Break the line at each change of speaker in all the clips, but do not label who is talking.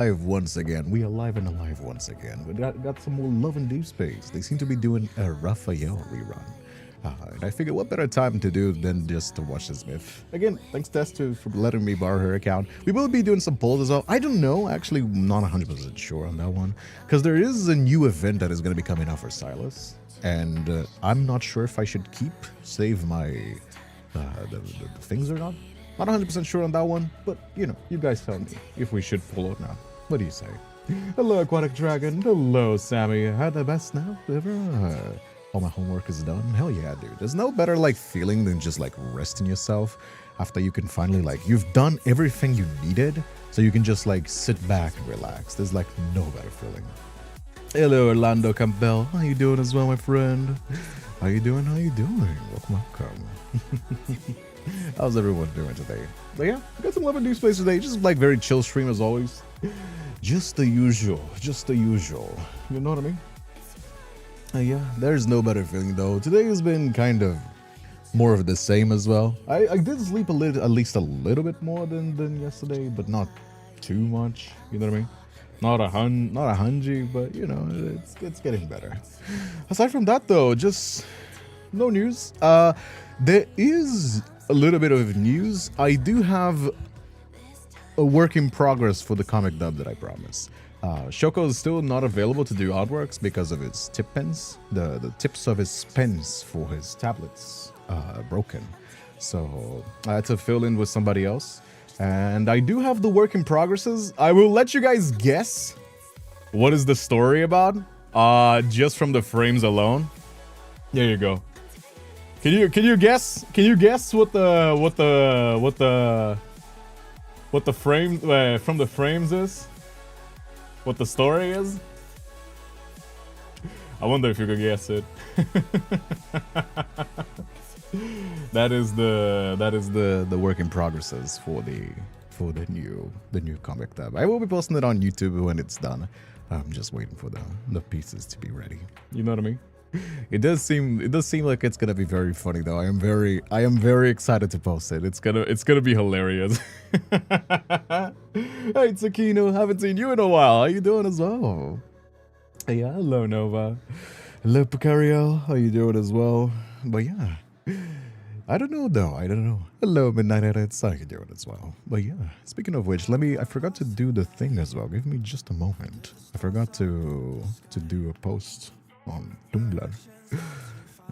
Alive once again. We alive and alive once again. We got some more love in Deepspace. They seem to be doing a Raphael rerun. And I figured what better time to do than just to watch this myth. Again, thanks Tess for letting me borrow her account. We will be doing some polls as well. I don't know, actually not 100% sure on that one. Because there is a new event that is going to be coming out for Silas. And I'm not sure if I should save my the things or not. Not 100% sure on that one, but you know, you guys tell me if we should follow it now. What do you say? Hello, Aquatic Dragon. Hello, Sammy. Had the best nap ever. All my homework is done. Hell yeah, dude. There's no better like feeling than just like resting yourself after you can finally like you've done everything you needed, so you can just like sit back and relax. There's like no better feeling. Hello, Orlando Campbell. How you doing as well, my friend? How you doing? How you doing? Welcome. How's everyone doing today? But yeah, I got some love in Deepspace today. Just like very chill stream as always. Just the usual. Just the usual. You know what I mean? Yeah, there's no better feeling though. Today has been kind of more of the same as well. I did sleep at least a little bit more than yesterday, but not too much. You know what I mean? Not a hungy, but you know, it's getting better. Aside from that though, just no news. There is a little bit of news. I do have a work in progress for the comic dub that I promised. Shoko is still not available to do artworks because of his tip pens. The tips of his pens for his tablets are broken. So I had to fill in with somebody else. And I do have the work in progresses. I will let you guys guess what is the story about. Just from the frames alone. There you go. Can you guess? Can you guess what the frame from the frames is? What the story is? I wonder if you could guess it. That is the work in progresses for the new comic tab. I will be posting it on YouTube when it's done. I'm just waiting for the pieces to be ready. You know what I mean? It does seem like it's gonna be very funny though. I am very excited to post it. It's gonna be hilarious. Hey Tsukino, haven't seen you in a while. How you doing as well? Yeah, hello Nova. Hello Picario, how you doing as well? But yeah, I don't know though. I don't know. Hello Midnight Edits, how you doing as well? But yeah, speaking of which, I forgot to do the thing as well. Give me just a moment. I forgot to do a post on Tumblr.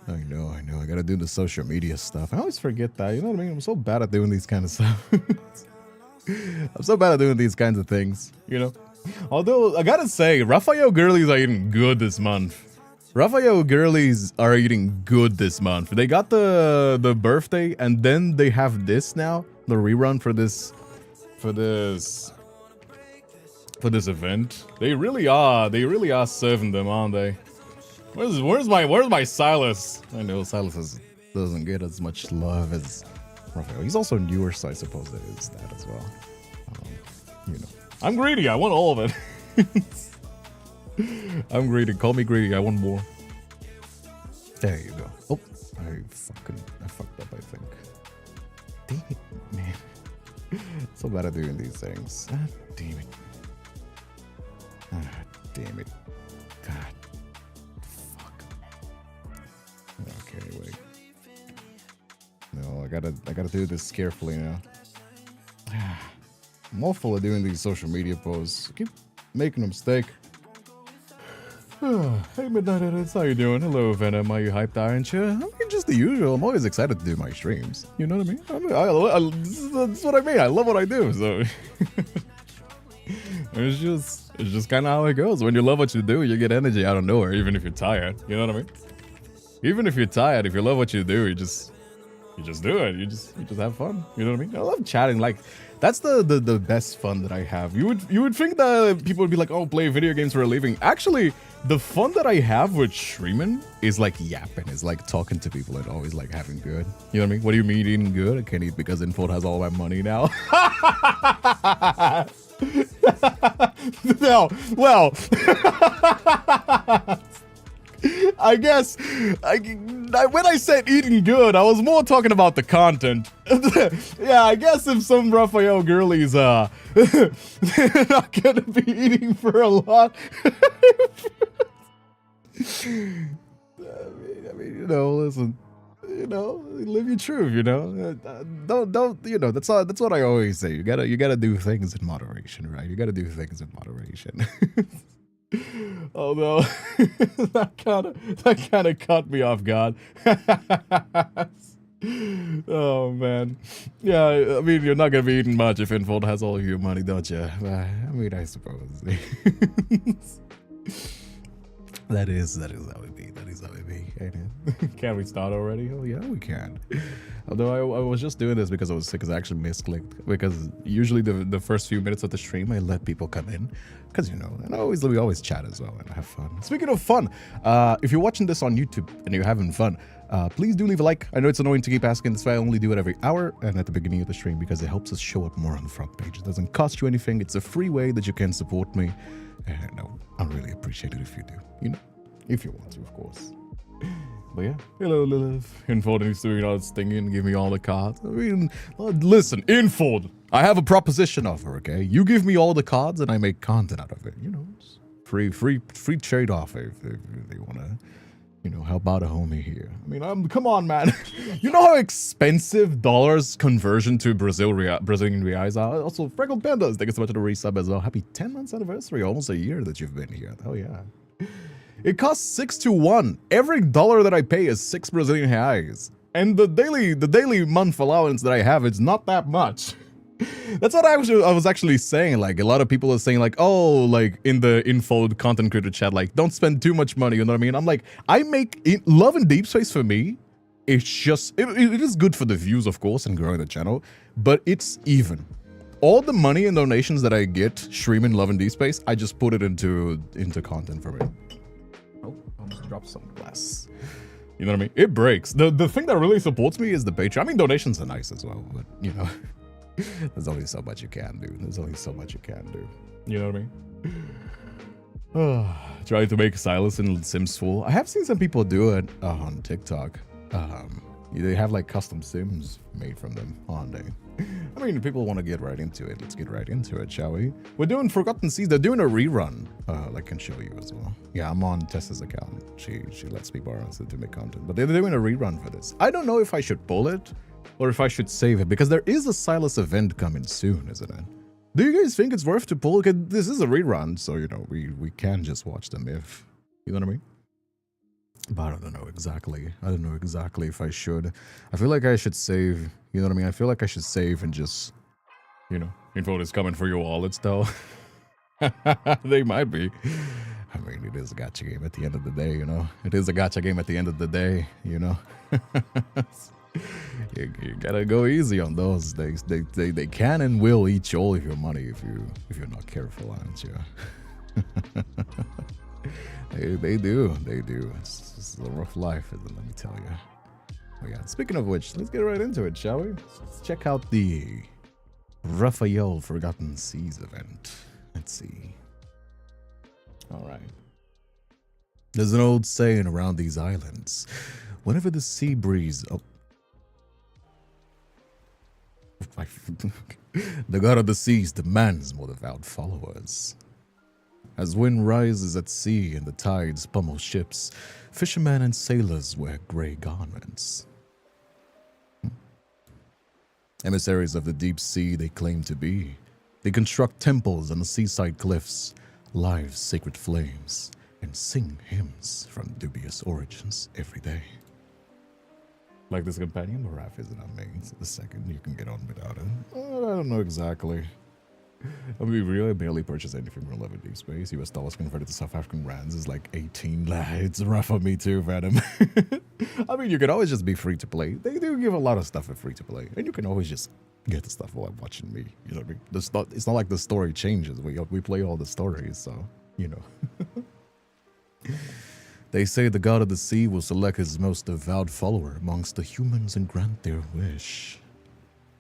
I know. I gotta do the social media stuff. I always forget that. You know what I mean? I'm so bad at doing these kind of stuff. I'm so bad at doing these kinds of things. You know. Although I gotta say, Raphael girlies are eating good this month. Raphael girlies are eating good this month. They got the birthday, and then they have this now, the rerun for this event. They really are serving them, aren't they? Where's my Silas? I know Silas doesn't get as much love as Raphael. He's also newer, so I suppose that is that as well. You know, I'm greedy. I want all of it. I'm greedy. Call me greedy. I want more. There you go. Oh, I fucked up. I think. Damn it, man. So bad at doing these things. Ah, damn it. Ah, damn it. God. Okay, wait. No, I gotta do this carefully now. I'm awful at doing these social media posts. I keep making a mistake. Hey Midnight Edits, how you doing? Hello Venom, are you hyped, aren't you? I mean, just the usual. I'm always excited to do my streams. You know what I mean? That's what I mean. I love what I do, so... It's just kind of how it goes. When you love what you do, you get energy out of nowhere, even if you're tired. You know what I mean? Even if you're tired, if you love what you do, you just do it. You just have fun. You know what I mean? I love chatting. Like, that's the best fun that I have. You would think that people would be like, oh, play video games for a living. Actually, the fun that I have with streaming is like yapping, is like talking to people and always like having good. You know what I mean? What do you mean eating good? I can't eat because Info has all my money now. No, well, I guess when I said eating good, I was more talking about the content. Yeah, I guess if some Raphael girlies, they're not gonna be eating for a lot. I mean, you know, listen, you know, live your truth, you know. Don't, you know, that's what I always say. You gotta do things in moderation, right? You gotta do things in moderation. Although that kind of caught me off guard. Oh man, yeah. I mean, you're not gonna be eating much if Infold has all your money, don't you? I mean, I suppose. That is how it be. That is how it be. Can we start already? Oh yeah, we can. Although I was just doing this because I was sick, because I actually misclicked. Because usually the first few minutes of the stream, I let people come in, because you know, and we always chat as well and have fun. Speaking of fun, if you're watching this on YouTube and you're having fun, please do leave a like. I know it's annoying to keep asking. That's why I only do it every hour and at the beginning of the stream, because it helps us show up more on the front page. It doesn't cost you anything. It's a free way that you can support me, and I'll really appreciate it if you do. You know, if you want to, of course. But yeah, hello Lilith. Infold needs to, you know, sting and give me all the cards. I mean, listen, Infold, I have a proposition offer, okay? You give me all the cards and I make content out of it. You know, it's free trade offer if they want to, you know, help out a homie here. I mean, come on, man. You know how expensive dollars conversion to Brazilian reais are? Also, Freckle Pandas, thank you so much for the resub as well. Happy 10 months anniversary, almost a year that you've been here. Oh yeah. It costs 6 to 1. Every dollar that I pay is 6 Brazilian reais. And the daily month allowance that I have, it's not that much. That's what I was actually saying. Like, a lot of people are saying like, oh, like in the Infold content creator chat, like, don't spend too much money, you know what I mean? I'm like, I make it, Love and Deepspace for me, it's just, it is good for the views, of course, and growing the channel, but it's even. All the money and donations that I get streaming Love and Deepspace, I just put it into content for me. Oh, almost dropped some glass. You know what I mean? It breaks. The thing that really supports me is the Patreon. I mean, donations are nice as well, but you know, there's only so much you can do. There's only so much you can do. You know what I mean? Trying to make Silas and Sims full. I have seen some people do it on TikTok. They have like custom Sims made from them on day. I mean, if people want to get right into it, let's get right into it, shall we? We're doing Forgotten Seas. They're doing a rerun. I can show you as well. Yeah, I'm on Tessa's account. She lets me borrow it to make content. But they're doing a rerun for this. I don't know if I should pull it or if I should save it, because there is a Silas event coming soon, isn't it? Do you guys think it's worth to pull? Because this is a rerun, so, you know, we can just watch them if, you know what I mean? But I don't know exactly. I don't know exactly if I should. I feel like I should save. You know what I mean? I feel like I should save and just, you know, info is coming for your wallets, though. They might be. I mean, it is a gacha game at the end of the day, you know? It is a gacha game at the end of the day, you know? you gotta go easy on those. They can and will eat all of your money if you're not careful, aren't you? They do. It's a rough life, isn't it? Let me tell you. Oh yeah. Speaking of which, let's get right into it, shall we? Let's check out the Raphael Forgotten Seas event. Let's see. All right. There's an old saying around these islands. Whenever the sea breeze... Oh. The god of the seas demands more devout followers. As wind rises at sea and the tides pummel ships, fishermen and sailors wear gray garments. Emissaries of the deep sea they claim to be. They construct temples on the seaside cliffs, live sacred flames, and sing hymns from dubious origins every day. Like this companion, the raft isn't unmade. The second you can get on without it. I don't know exactly. I mean, really, I barely purchased anything from Love and Deepspace. US dollars converted to South African rands is like 18. It's rough on me too, Venom. I mean, you can always just be free to play. They do give a lot of stuff for free to play, and you can always just get the stuff while watching me. You know what I mean? It's not like the story changes. We play all the stories, so you know. They say the god of the sea will select his most devout follower amongst the humans and grant their wish.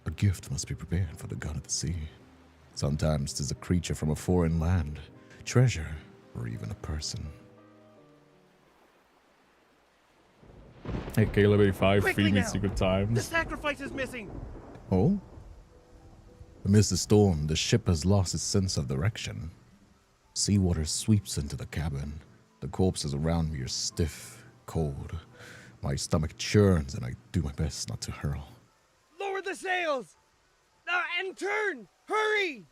A gift must be prepared for the god of the sea. Sometimes 'tis a creature from a foreign land, treasure, or even a person. Hey, Caleb 85,
Quickly
feed me
now.
secret
The
times.
sacrifice is missing.
Oh? Amidst the storm, the ship has lost its sense of direction. Seawater sweeps into the cabin. The corpses around me are stiff, cold. My stomach churns and I do my best not to hurl.
Lower the sails. And turn. Hurry.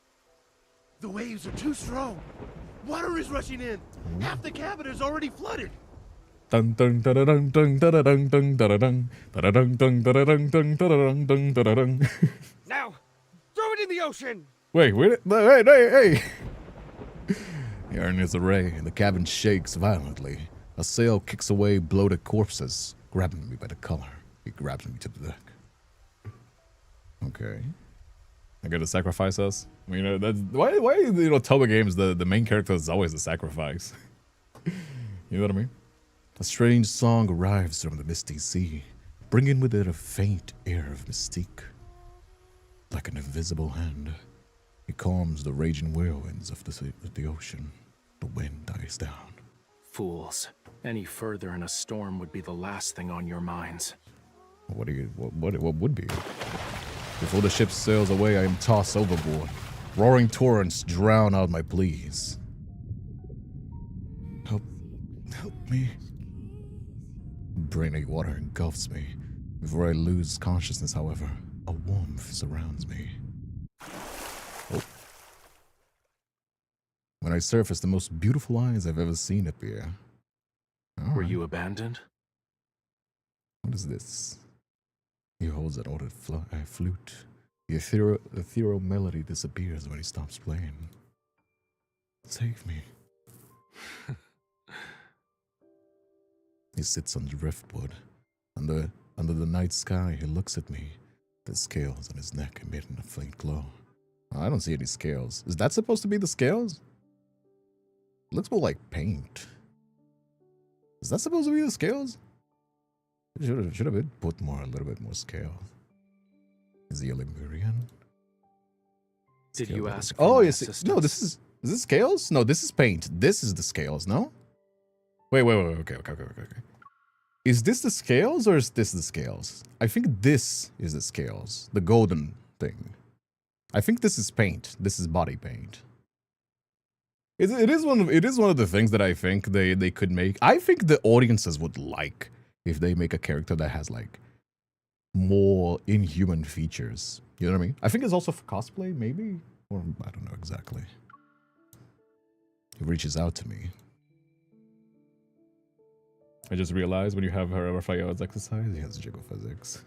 The waves are too strong. Water is rushing in. Half the cabin is already flooded.
Dun dun dun dun dun dun dun dun dun dun dun dun dun dun dun dun dun dun.
Now, throw it in the ocean.
Wait, hey! Aaron is array, and the cabin shakes violently. A sail kicks away bloated corpses, grabbing me by the collar. He grabs me to the deck. Okay. I gotta sacrifice us? I mean, that's why Toba games, the main character is always the sacrifice. You know what I mean? A strange song arrives from the misty sea, bringing with it a faint air of mystique. Like an invisible hand, it calms the raging whirlwinds of the ocean. The wind dies down.
Fools. Any further in a storm would be the last thing on your minds.
What would be? Before the ship sails away, I am tossed overboard. Roaring torrents drown out my pleas. Help me. Briny water engulfs me. Before I lose consciousness, however, a warmth surrounds me. Oh. When I surface, the most beautiful eyes I've ever seen appear.
Were you abandoned?
What is this? He holds an ordered flute. The ethereal melody disappears when he stops playing. Save me. He sits on the driftwood. Under the night sky, he looks at me. The scales on his neck emitting a faint glow. I don't see any scales. Is that supposed to be the scales? It looks more like paint. Is that supposed to be the scales? It should have been put a little bit more scale. Is he a Lemurian?
Did you ask?
Oh, yes. No, is this scales? No, this is paint. This is the scales, no? Wait. Okay. Is this the scales or is this the scales? I think this is the scales. The golden thing. I think this is paint. This is body paint. It is one of the things that I think they could make. I think the audiences would like if they make a character that has like more inhuman features. You know what I mean? I think it's also for cosplay, maybe? Or I don't know exactly. He reaches out to me. I just realized when you have her Raphael's exercise, he has jiggle physics.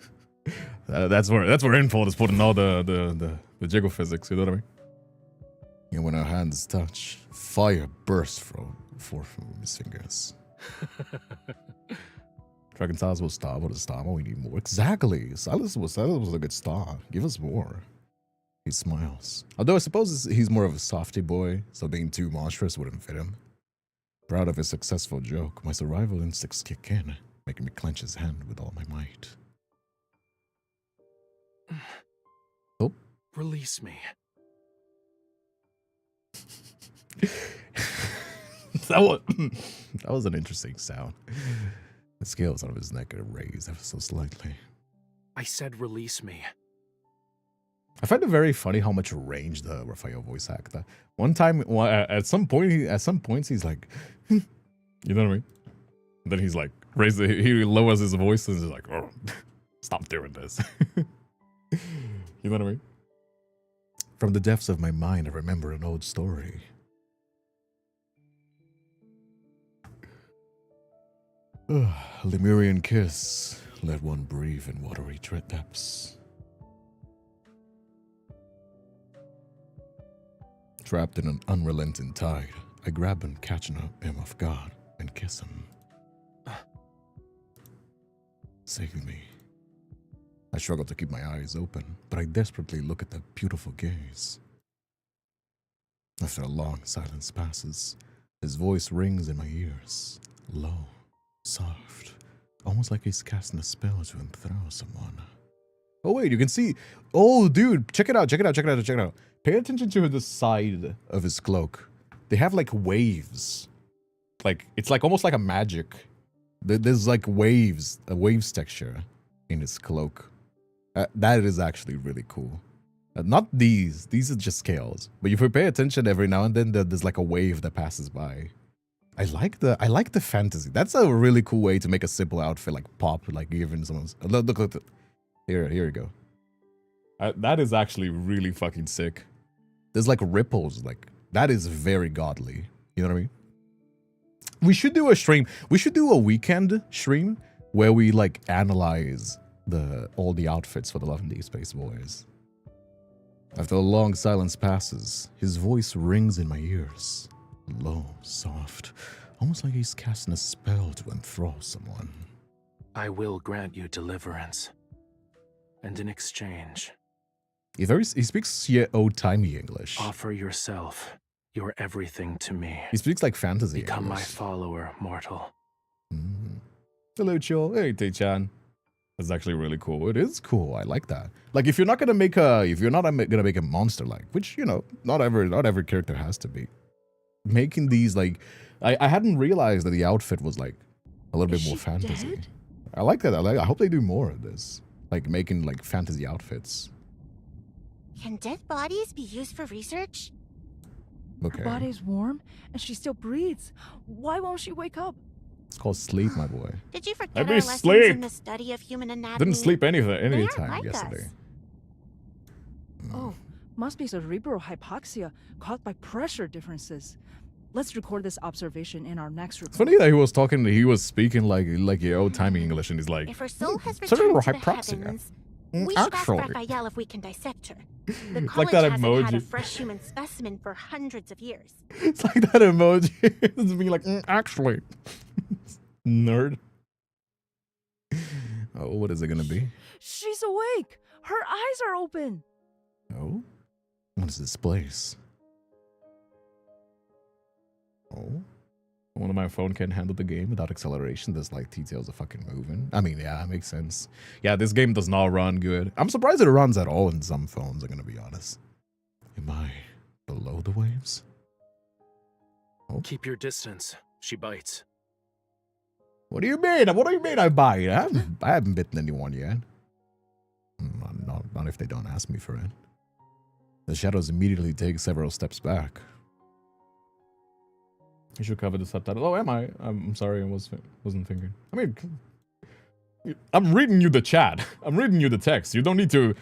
that's where Info is putting all the jiggle physics, you know what I mean? And when our hands touch, fire bursts forth from his fingers. Dragon Stars will star, but a star, we need more. Exactly. Silas was a good star. Give us more. He smiles. Although I suppose he's more of a softy boy, so being too monstrous wouldn't fit him. Proud of his successful joke, my survival instincts kick in, making me clench his hand with all my might. Oh.
Release me.
that was an interesting sound. The scales out of his neck are raised ever so slightly.
I said release me.
I find it very funny how much range the Raphael voice actor. One time, at some points, he's like, you know what I mean? And then he's like, he lowers his voice and he's like, oh, stop doing this. You know what I mean? From the depths of my mind, I remember an old story. Lemurian kiss, let one breathe in watery depths. Trapped in an unrelenting tide, I grab him, catching him off guard, and kiss him. Save me. I struggle to keep my eyes open, but I desperately look at the beautiful gaze. After a long silence passes, his voice rings in my ears, low, soft, almost like he's casting a spell to enthrall someone. Oh wait, you can see. Oh dude, check it out. Pay attention to the side of his cloak. They have like waves. Like, it's like almost like a magic There's like waves, a waves texture in his cloak. That is actually really cool. Not these are just scales. But if you pay attention every now and then, there's like a wave that passes by. I like the fantasy. That's a really cool way to make a simple outfit like pop, like even someone's. Look. Here you go. That is actually really fucking sick. There's like ripples, like that is very godly. You know what I mean? We should do a stream. We should do a weekend stream where we like analyze all the outfits for the Love and Deepspace boys. After a long silence passes, his voice rings in my ears. Low, soft, almost like he's casting a spell to enthrall someone.
I will grant you deliverance. And in exchange,
He speaks old-timey English.
offer yourself. You're everything to me.
He speaks like fantasy
Become my
English.
follower, mortal.
Hello, Chill. Hey, Tay-chan. That's actually really cool. It is cool. I like that. Like, if you're not gonna make a monster like, which you know, not every character has to be. Making these like, I hadn't realized that the outfit was like a little bit more fantasy.
Dead?
I like that. I hope they do more of this, like making like fantasy outfits.
Can dead bodies be used for research?
Okay,
Her body's warm and she still breathes. Why won't she wake up?
it's called sleep, my boy.
Did you forget
Maybe
our lessons
sleep.
in the study of human anatomy?
Didn't sleep any
They
time
aren't like
yesterday.
us.
Oh, must be cerebral hypoxia caused by pressure differences. Let's record this observation in our next report.
It's funny that he was speaking like your old timey English, and he's like,
If her soul has
cerebral
returned to the
hypoxia.
heavens, we should ask
Actually.
Raphael if we can dissect her. The
Like
college
that
hasn't had a
emoji.
fresh human specimen for hundreds of years.
It's like that emoji. It's being like, actually. Nerd. Oh, what is it gonna be?
She's awake. Her eyes are open.
Oh? What is this place? Oh? One of my phone can't handle the game without acceleration. There's like details are fucking moving. I mean, yeah, it makes sense. Yeah, this game does not run good. I'm surprised it runs at all in some phones, I'm gonna be honest. Am I below the waves? Oh.
Keep your distance. She bites.
What do you mean? What do you mean I bite? I haven't bitten anyone yet. Not if they don't ask me for it. The shadows immediately take several steps back. You should cover the subtitle. Oh, am I? I'm sorry, I wasn't thinking. I mean, I'm reading you the chat. I'm reading you the text. You don't need to.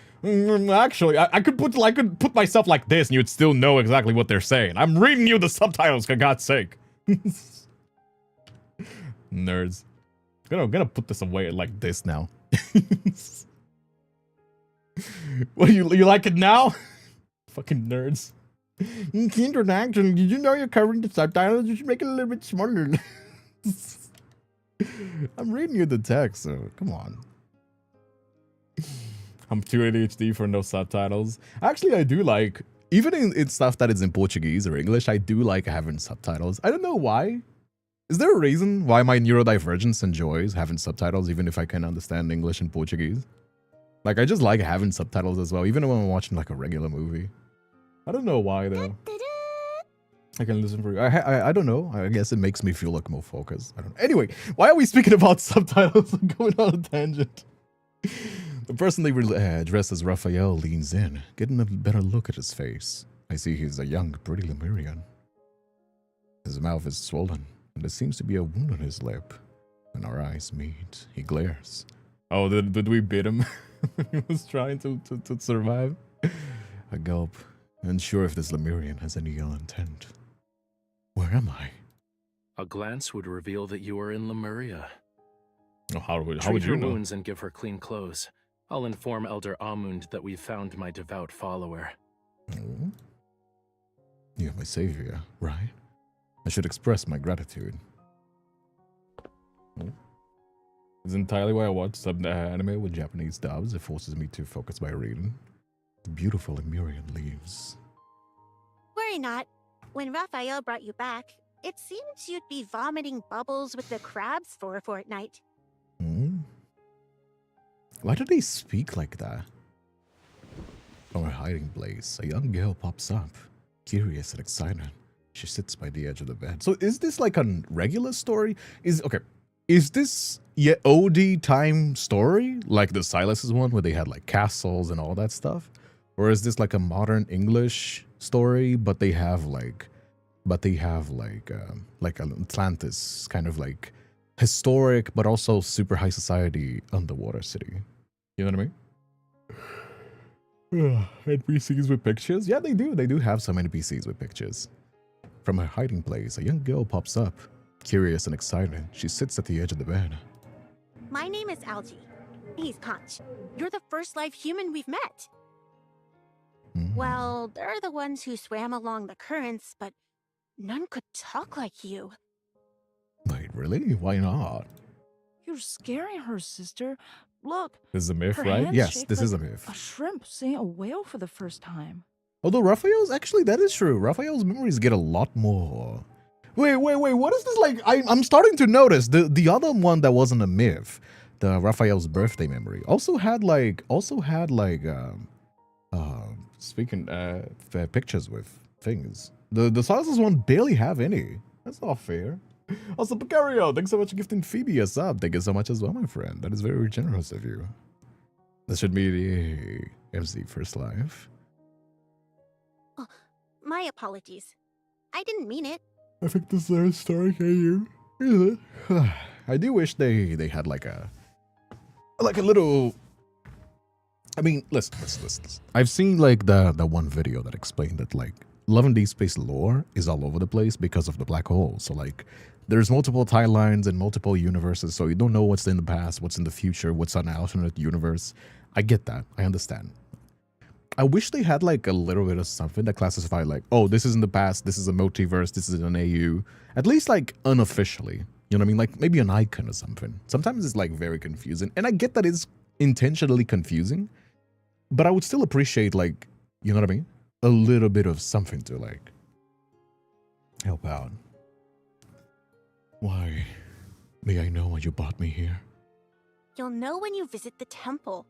Actually, I could put myself like this, and you'd still know exactly what they're saying. I'm reading you the subtitles, for God's sake. Nerds. I'm gonna put this away like this now. What you like it now? Fucking nerds. Kindred action. Did you know you're covering the subtitles? You should make it a little bit smarter. I'm reading you the text, so come on. I'm too ADHD for no subtitles. Actually, I do like, even in stuff that is in Portuguese or English, I do like having subtitles. I don't know why. Is there a reason why my neurodivergence enjoys having subtitles, even if I can understand English and Portuguese? Like, I just like having subtitles as well, even when I'm watching like a regular movie. I don't know why though. I can listen for you. I don't know. I guess it makes me feel like more focused. I don't know. Anyway, why are we speaking about subtitles and going on a tangent? The person they dressed as Raphael leans in, getting a better look at his face. I see he's a young, pretty Lemurian. His mouth is swollen, and there seems to be a wound on his lip. When our eyes meet, he glares. Oh, did we beat him? He was trying to survive. I gulp, unsure if this Lemurian has any ill intent. Where am I?
A glance would reveal that you are in Lemuria.
Oh, how would
Treat
you
her
know?
wounds and give her clean clothes. I'll inform Elder Amund that we've found my devout follower.
Oh? You're my savior, right? I should express my gratitude. Oh. It's entirely why I watch sub anime with Japanese dubs. It forces me to focus by reading. The beautiful Lemurian leaves.
Worry not. When Raphael brought you back, it seems you'd be vomiting bubbles with the crabs for a fortnight.
Hmm? Why do they speak like that? From her hiding place, a young girl pops up, curious and excited. She sits by the edge of the bed. So is this like a regular story? Okay. is this OD time story like the Silas's one where they had like castles and all that stuff, or is this like a modern English story but they have like an Atlantis kind of like historic but also super high society underwater city? You know what I mean? NPCs with pictures? Yeah, they do. They do have some NPCs with pictures. From her hiding place, a young girl pops up. Curious and excited, she sits at the edge of the bed.
My name is Algie. He's Conch. You're the first live human we've met. Well, they're the ones who swam along the currents, but none could talk like you.
Wait, really? Why not?
You're scaring her, sister. Look.
This is a myth,
her
right?
hands
Yes,
shake
this is a
like
myth.
A shrimp seeing a whale for the first time.
Although Raphael's, actually, that is true. Raphael's memories get a lot more. Wait, what is this like? I'm starting to notice the other one that wasn't a myth, the Raphael's birthday memory, also had pictures with things. The Silas's one barely have any. That's not fair. Also, Picario, thanks so much for gifting Phoebe a sub. Thank you so much as well, my friend. That is very generous of you. That should be the MC First Live.
Oh, my apologies. I didn't mean it.
I think this is a story, can you? I do wish they had like a little. I mean, listen. I've seen like the one video that explained that like Love and Deepspace lore is all over the place because of the black hole. So like, there's multiple timelines and multiple universes, so you don't know what's in the past, what's in the future, what's on an alternate universe. I get that. I understand. I wish they had like a little bit of something that classified like, oh, this is in the past, this is a multiverse, this is an AU. At least like unofficially. You know what I mean? Like maybe an icon or something. Sometimes it's like very confusing. And I get that it's intentionally confusing, but I would still appreciate like, you know what I mean? A little bit of something to like help out. Why? May I know why you brought me here?
You'll know when you visit the temple.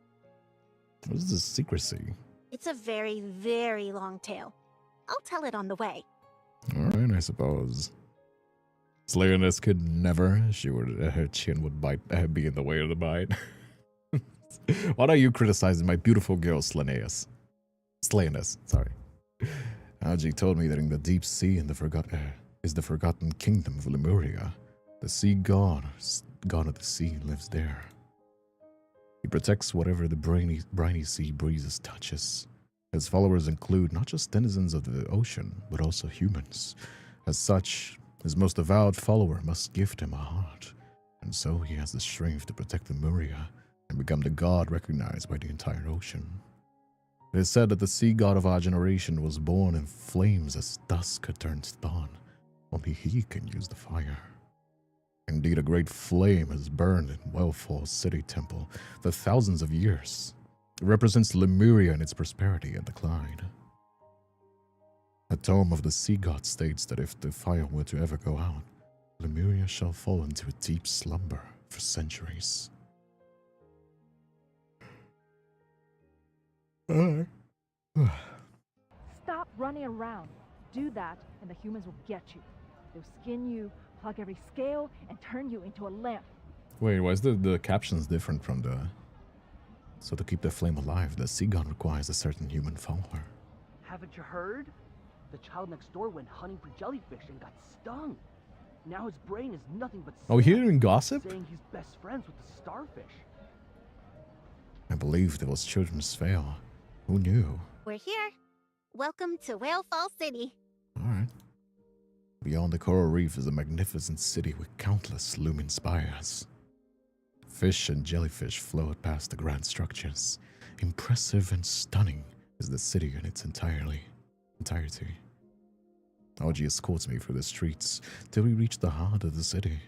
What is this secrecy?
It's a very, very long tale. I'll tell it on the way.
Alright, I suppose. Slayerness could never. Her chin would be in the way of the bite. Why are you criticizing my beautiful girl, Slayerness? Sorry. Algie told me that in the deep sea in the forgotten kingdom of Lemuria, the sea god of the sea, lives there. He protects whatever the briny sea breezes touches. His followers include not just denizens of the ocean, but also humans. As such, his most avowed follower must gift him a heart, and so he has the strength to protect Lemuria and become the god recognized by the entire ocean. It is said that the sea god of our generation was born in flames as dusk had turned dawn. Only he can use the fire. Indeed, a great flame has burned in Whalefall city temple for thousands of years. It represents Lemuria and its prosperity and decline. A tome of the sea god states that if the fire were to ever go out, Lemuria shall fall into a deep slumber for centuries.
Stop running around. Do that, and the humans will get you. They'll skin you, plug every scale, and turn you into a lamp.
Wait, why is the captions different from the... So to keep the flame alive, the sea god requires a certain human follower.
Haven't you heard? The child next door went hunting for jellyfish and got stung. Now his brain is nothing but
Oh, hearing gossip?
saying he's best friends with the starfish.
I believed it was children's fail. Who knew?
We're here. Welcome to Whalefall City.
Alright. Beyond the coral reef is a magnificent city with countless looming spires. Fish and jellyfish float past the grand structures. Impressive and stunning is the city in its entirety. Algie escorts me through the streets till we reach the heart of the city.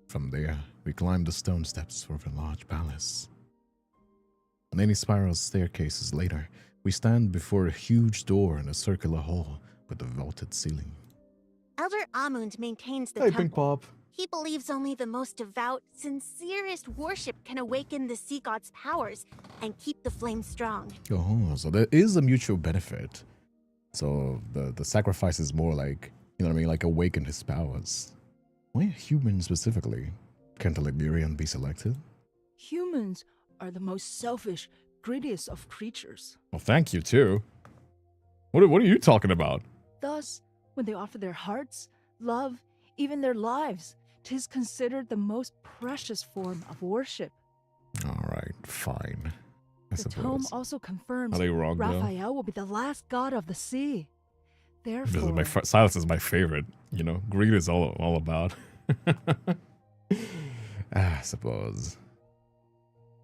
From there, we climb the stone steps of a large palace. Many spiral staircases later, we stand before a huge door in a circular hall with a vaulted ceiling.
Elder Amund maintains the
Hey,
temple.
Pink Pop.
He believes only the most devout, sincerest worship can awaken the sea god's powers and keep the flame strong.
Oh, so there is a mutual benefit. So the sacrifice is more like, you know what I mean, like awaken his powers. Why a human specifically? Can't a Lemurian be selected?
Humans are the most selfish, greediest of creatures.
Well, thank you, too. What are you talking about?
Thus, when they offer their hearts, love, even their lives, 'tis considered the most precious form of worship.
Alright, fine. I
The tome
suppose.
also confirms
Are they wrong, though?
Raphael will be the last god of the sea.
This is
Therefore,
Silas is my favorite. You know, greed is all about. I suppose.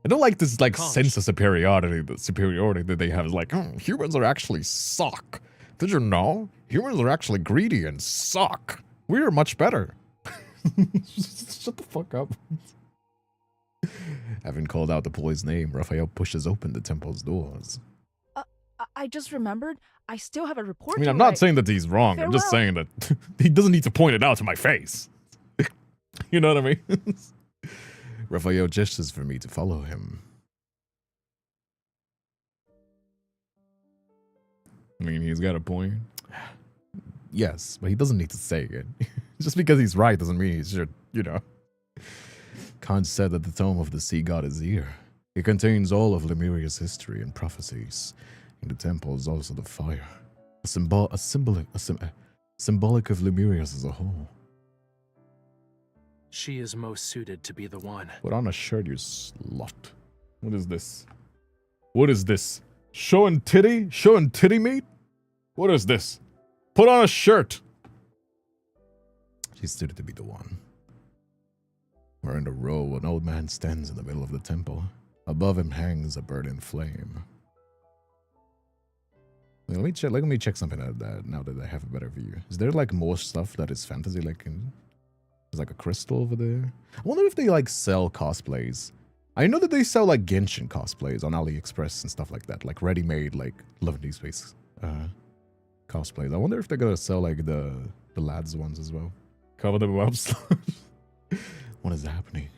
I don't like this sense of superiority. The superiority that they have is like, oh, humans are actually suck. Did you know? Humans are actually greedy and suck. We are much better. Shut the fuck up. Having called out the boy's name, Raphael pushes open the temple's doors.
I just remembered I still have a report.
I mean,
to
I'm not
write.
saying that he's wrong. I'm just
Farewell.
saying that he doesn't need to point it out to my face. You know what I mean? Raphael gestures for me to follow him. I mean, he's got a point. Yes, but he doesn't need to say it. Just because he's right doesn't mean he should, you know. Khan said that the tome of the sea god is here. It contains all of Lemuria's history and prophecies. In the temple is also the fire, symbolic of Lemuria as a whole.
She is most suited to be the one.
Put on a shirt, you slut. What is this? What is this? Showing titty? Showing titty meat? What is this? Put on a shirt. She's suited to be the one. We're in a row. An old man stands in the middle of the temple. Above him hangs a burning flame. Let me check something out that now that I have a better view. Is there like more stuff that is fantasy? Like, there's like a crystal over there. I wonder if they like sell cosplays. I know that they sell like Genshin cosplays on AliExpress and stuff like that, like ready-made, like Love and Deepspace cosplays. I wonder if they're gonna sell like the lads ones as well. Cover them up. What is happening?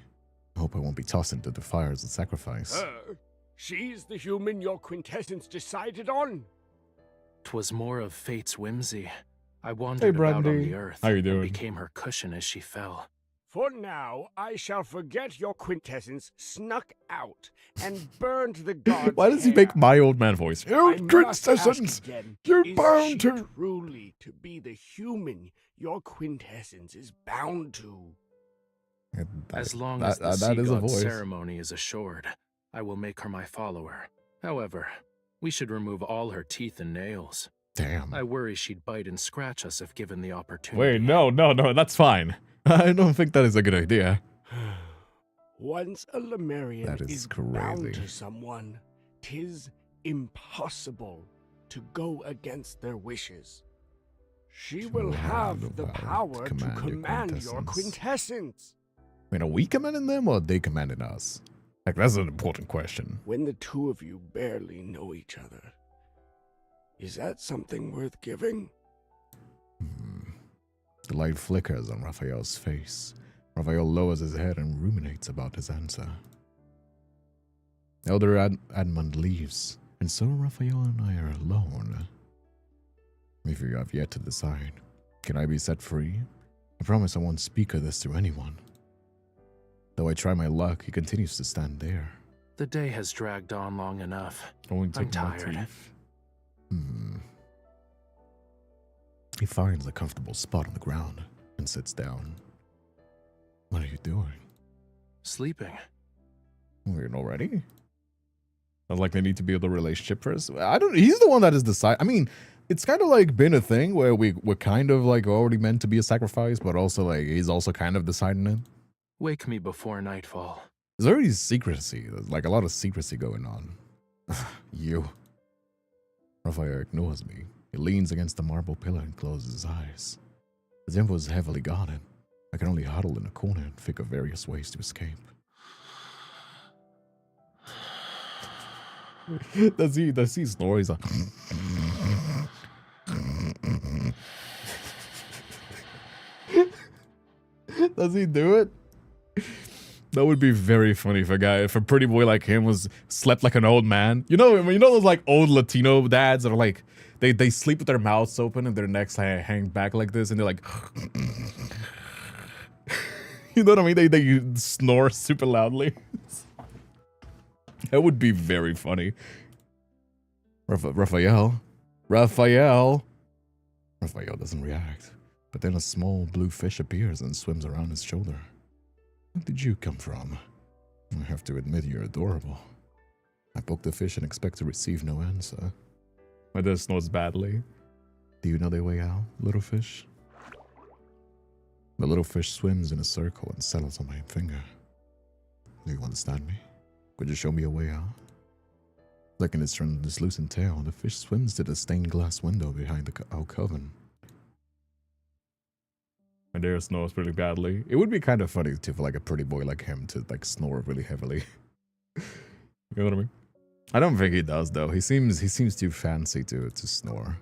I hope I won't be tossed into the fire as a sacrifice.
She's the human your quintessence decided on.
'Twas more of fate's whimsy. I wandered about on
Brandy.
the earth
How you
and
doing?
became her cushion as she fell.
For now, I shall forget your quintessence snuck out and burned the god's
Why does he
hair.
make my old man voice?
I
You
must ask
quintessence!
again,
You're
is
bound
she
to.
truly to be the human your quintessence is bound to?
As long as the sea
that is a
god's
voice.
ceremony is assured, I will make her my follower. However, we should remove all her teeth and nails.
Damn.
I worry she'd bite and scratch us if given the opportunity.
Wait, no, that's fine. I don't think that is a good idea.
Once a Lemurian
That is
bound
crazy.
to someone, 'tis impossible to go against their wishes. She will have the power to command your quintessence.
Wait, are we commanding them or are they commanding us? Like, that's an important question.
When the two of you barely know each other, is that something worth giving?
The light flickers on Raphael's face. Raphael lowers his head and ruminates about his answer. Elder Admund leaves, and so Raphael and I are alone. If you have yet to decide, can I be set free? I promise I won't speak of this to anyone. Though I try my luck, he continues to stand there.
The day has dragged on long enough.
I'm
tired.
He finds a comfortable spot on the ground and sits down. What are you doing?
Sleeping.
We're not ready. Not like they need to build a relationship first. He's the one that is deciding. I mean, it's kind of like been a thing where we're kind of like already meant to be a sacrifice, but also like he's also kind of deciding it.
Wake me before nightfall.
There's already secrecy. There's like a lot of secrecy going on. You. Raphael ignores me. He leans against the marble pillar and closes his eyes. The temple is heavily guarded. I can only huddle in a corner and think of various ways to escape. Does he snore? He's like... Does he do it? That would be very funny if a pretty boy like him slept like an old man. You know those like old Latino dads that are like, they sleep with their mouths open and their necks hang back like this and they're like, You know what I mean? They snore super loudly. That would be very funny. Raphael doesn't react. But then a small blue fish appears and swims around his shoulder. Where did you come from? I have to admit you're adorable. I poke the fish and expect to receive no answer. My dad snores badly. Do you know their way out, little fish? The little fish swims in a circle and settles on my finger. Do you understand me? Could you show me a way out? Licking its translucent tail, the fish swims to the stained glass window behind the alcove. And there snores pretty badly. It would be kind of funny to for like a pretty boy like him to like snore really heavily. You know what I mean? I don't think he does though. He seems too fancy to snore.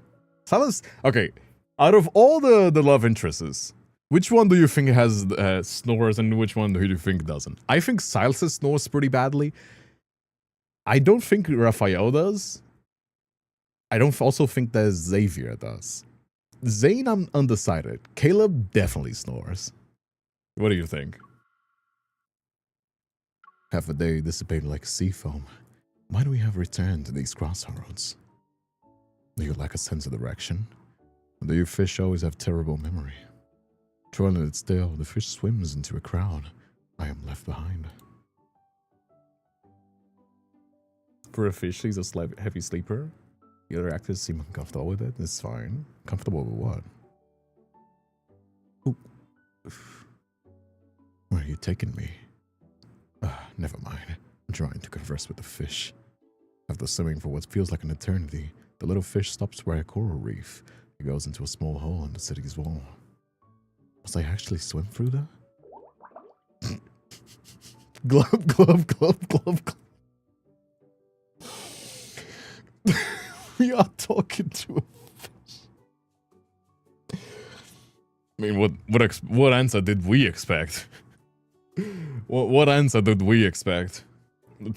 Silas, okay. Out of all the love interests, which one do you think has snores and which one do you think doesn't? I think Silas snores pretty badly. I don't think Raphael does. I don't also think that Xavier does. Zane, I'm undecided. Caleb definitely snores. What do you think? Half a day dissipated like sea foam. Why do we have returned to these crossroads? Do you lack a sense of direction? Or do you fish always have terrible memory? Trailing its tail, the fish swims into a crowd. I am left behind. For a fish, he's a heavy sleeper. The other actors seem uncomfortable with it. It's fine. Comfortable with what? Ooh. Where are you taking me? Never mind. I'm trying to converse with the fish. After swimming for what feels like an eternity, the little fish stops by a coral reef. It goes into a small hole in the city's wall. Must I actually swim through that? Glove, glove, glove, glove, glove. We are talking to a fish. I mean, what answer did we expect? What answer did we expect?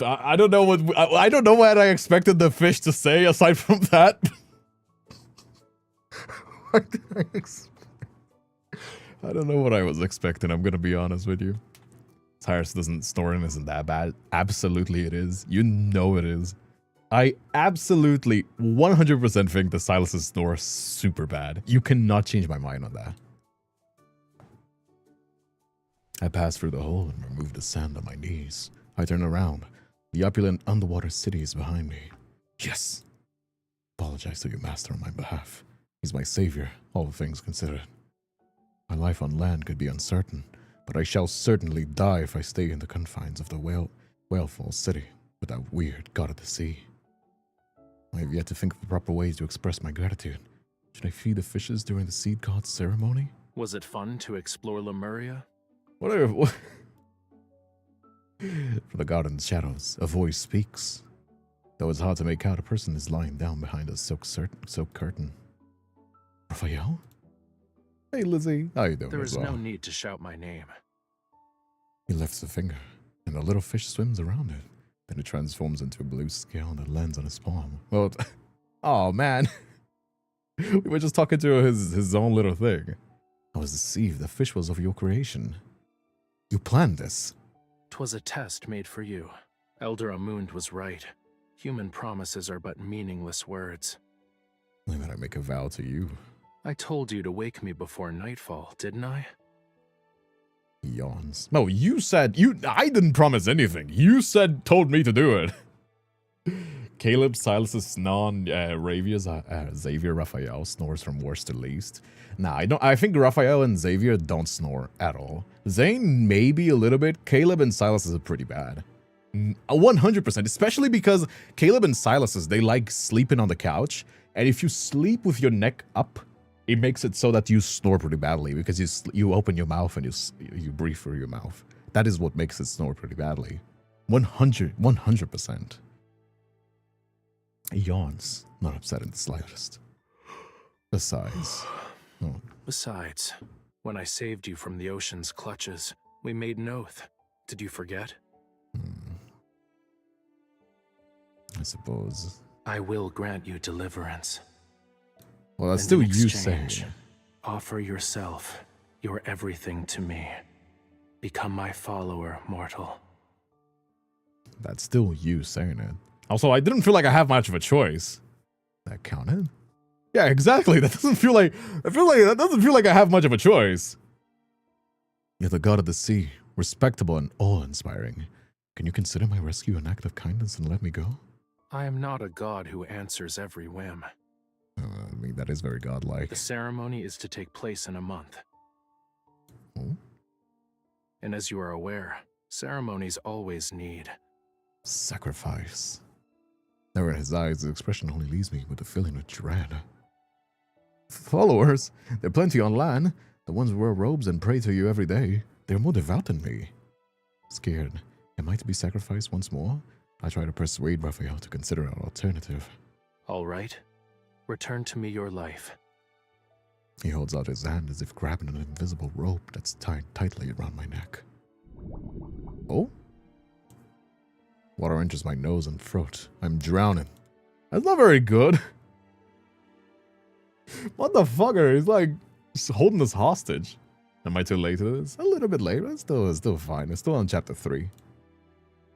I don't know I don't know what I expected the fish to say aside from that. What did I expect? I don't know what I was expecting. I'm gonna be honest with you. Cyrus snoring isn't that bad. Absolutely, it is. You know it is. I absolutely 100% think that Silas's snore is super bad. You cannot change my mind on that. I pass through the hole and remove the sand on my knees. I turn around. The opulent underwater city is behind me. Yes! Apologize to your master on my behalf. He's my savior, all things considered. My life on land could be uncertain, but I shall certainly die if I stay in the confines of the Whalefall city with that weird god of the sea. I have yet to think of the proper ways to express my gratitude. Should I feed the fishes during the seed god's ceremony?
Was it fun to explore Lemuria?
Whatever. From the garden's shadows, a voice speaks. Though it's hard to make out, a person is lying down behind a silk curtain. Raphael? Hey, Lizzie. How you doing?
There is no need to shout my name.
He lifts a finger, and a little fish swims around it. Then it transforms into a blue scale that lands on his palm. Well, oh man. We were just talking to his own little thing. I was deceived. The fish was of your creation. You planned this.
'Twas a test made for you. Elder Amund was right. Human promises are but meaningless words.
Why would I make a vow to you?
I told you to wake me before nightfall, didn't I?
He yawns. No, you said I didn't promise anything. You told me to do it. Caleb, Silas's Xavier, Raphael snores from worst to least. Nah, I think Raphael and Xavier don't snore at all. Zane maybe a little bit. Caleb and Silas is pretty bad. 100%, especially because Caleb and Silas, they like sleeping on the couch, and if you sleep with your neck up, it makes it so that you snore pretty badly because you open your mouth and you breathe through your mouth. That is what makes it snore pretty badly. 100%. He yawns, not upset in the slightest. Besides,
when I saved you from the ocean's clutches, we made an oath. Did you forget?
I suppose.
I will grant you deliverance.
Well, that's still you saying.
Offer yourself, your everything to me. Become my follower, mortal.
That's still you saying it. Also, I didn't feel like I have much of a choice. That counted? Yeah, exactly. That doesn't feel like that doesn't feel like I have much of a choice. You're the god of the sea, respectable and awe-inspiring. Can you consider my rescue an act of kindness and let me go?
I am not a god who answers every whim.
I mean, that is very godlike.
The ceremony is to take place in a month.
Oh?
And as you are aware, ceremonies always need
Sacrifice. There in his eyes, the expression only leaves me with a feeling of dread. Followers? There are plenty on land. The ones who wear robes and pray to you every day. They're more devout than me. Scared. Am I to be sacrificed once more? I try to persuade Raphael to consider an alternative.
All right. Return to me your life.
He holds out his hand as if grabbing an invisible rope that's tied tightly around my neck. Oh? Water enters my nose and throat. I'm drowning. That's not very good. What the fucker? He's like holding us hostage. Am I too late to this? A little bit late, but it's still fine. It's still on chapter 3.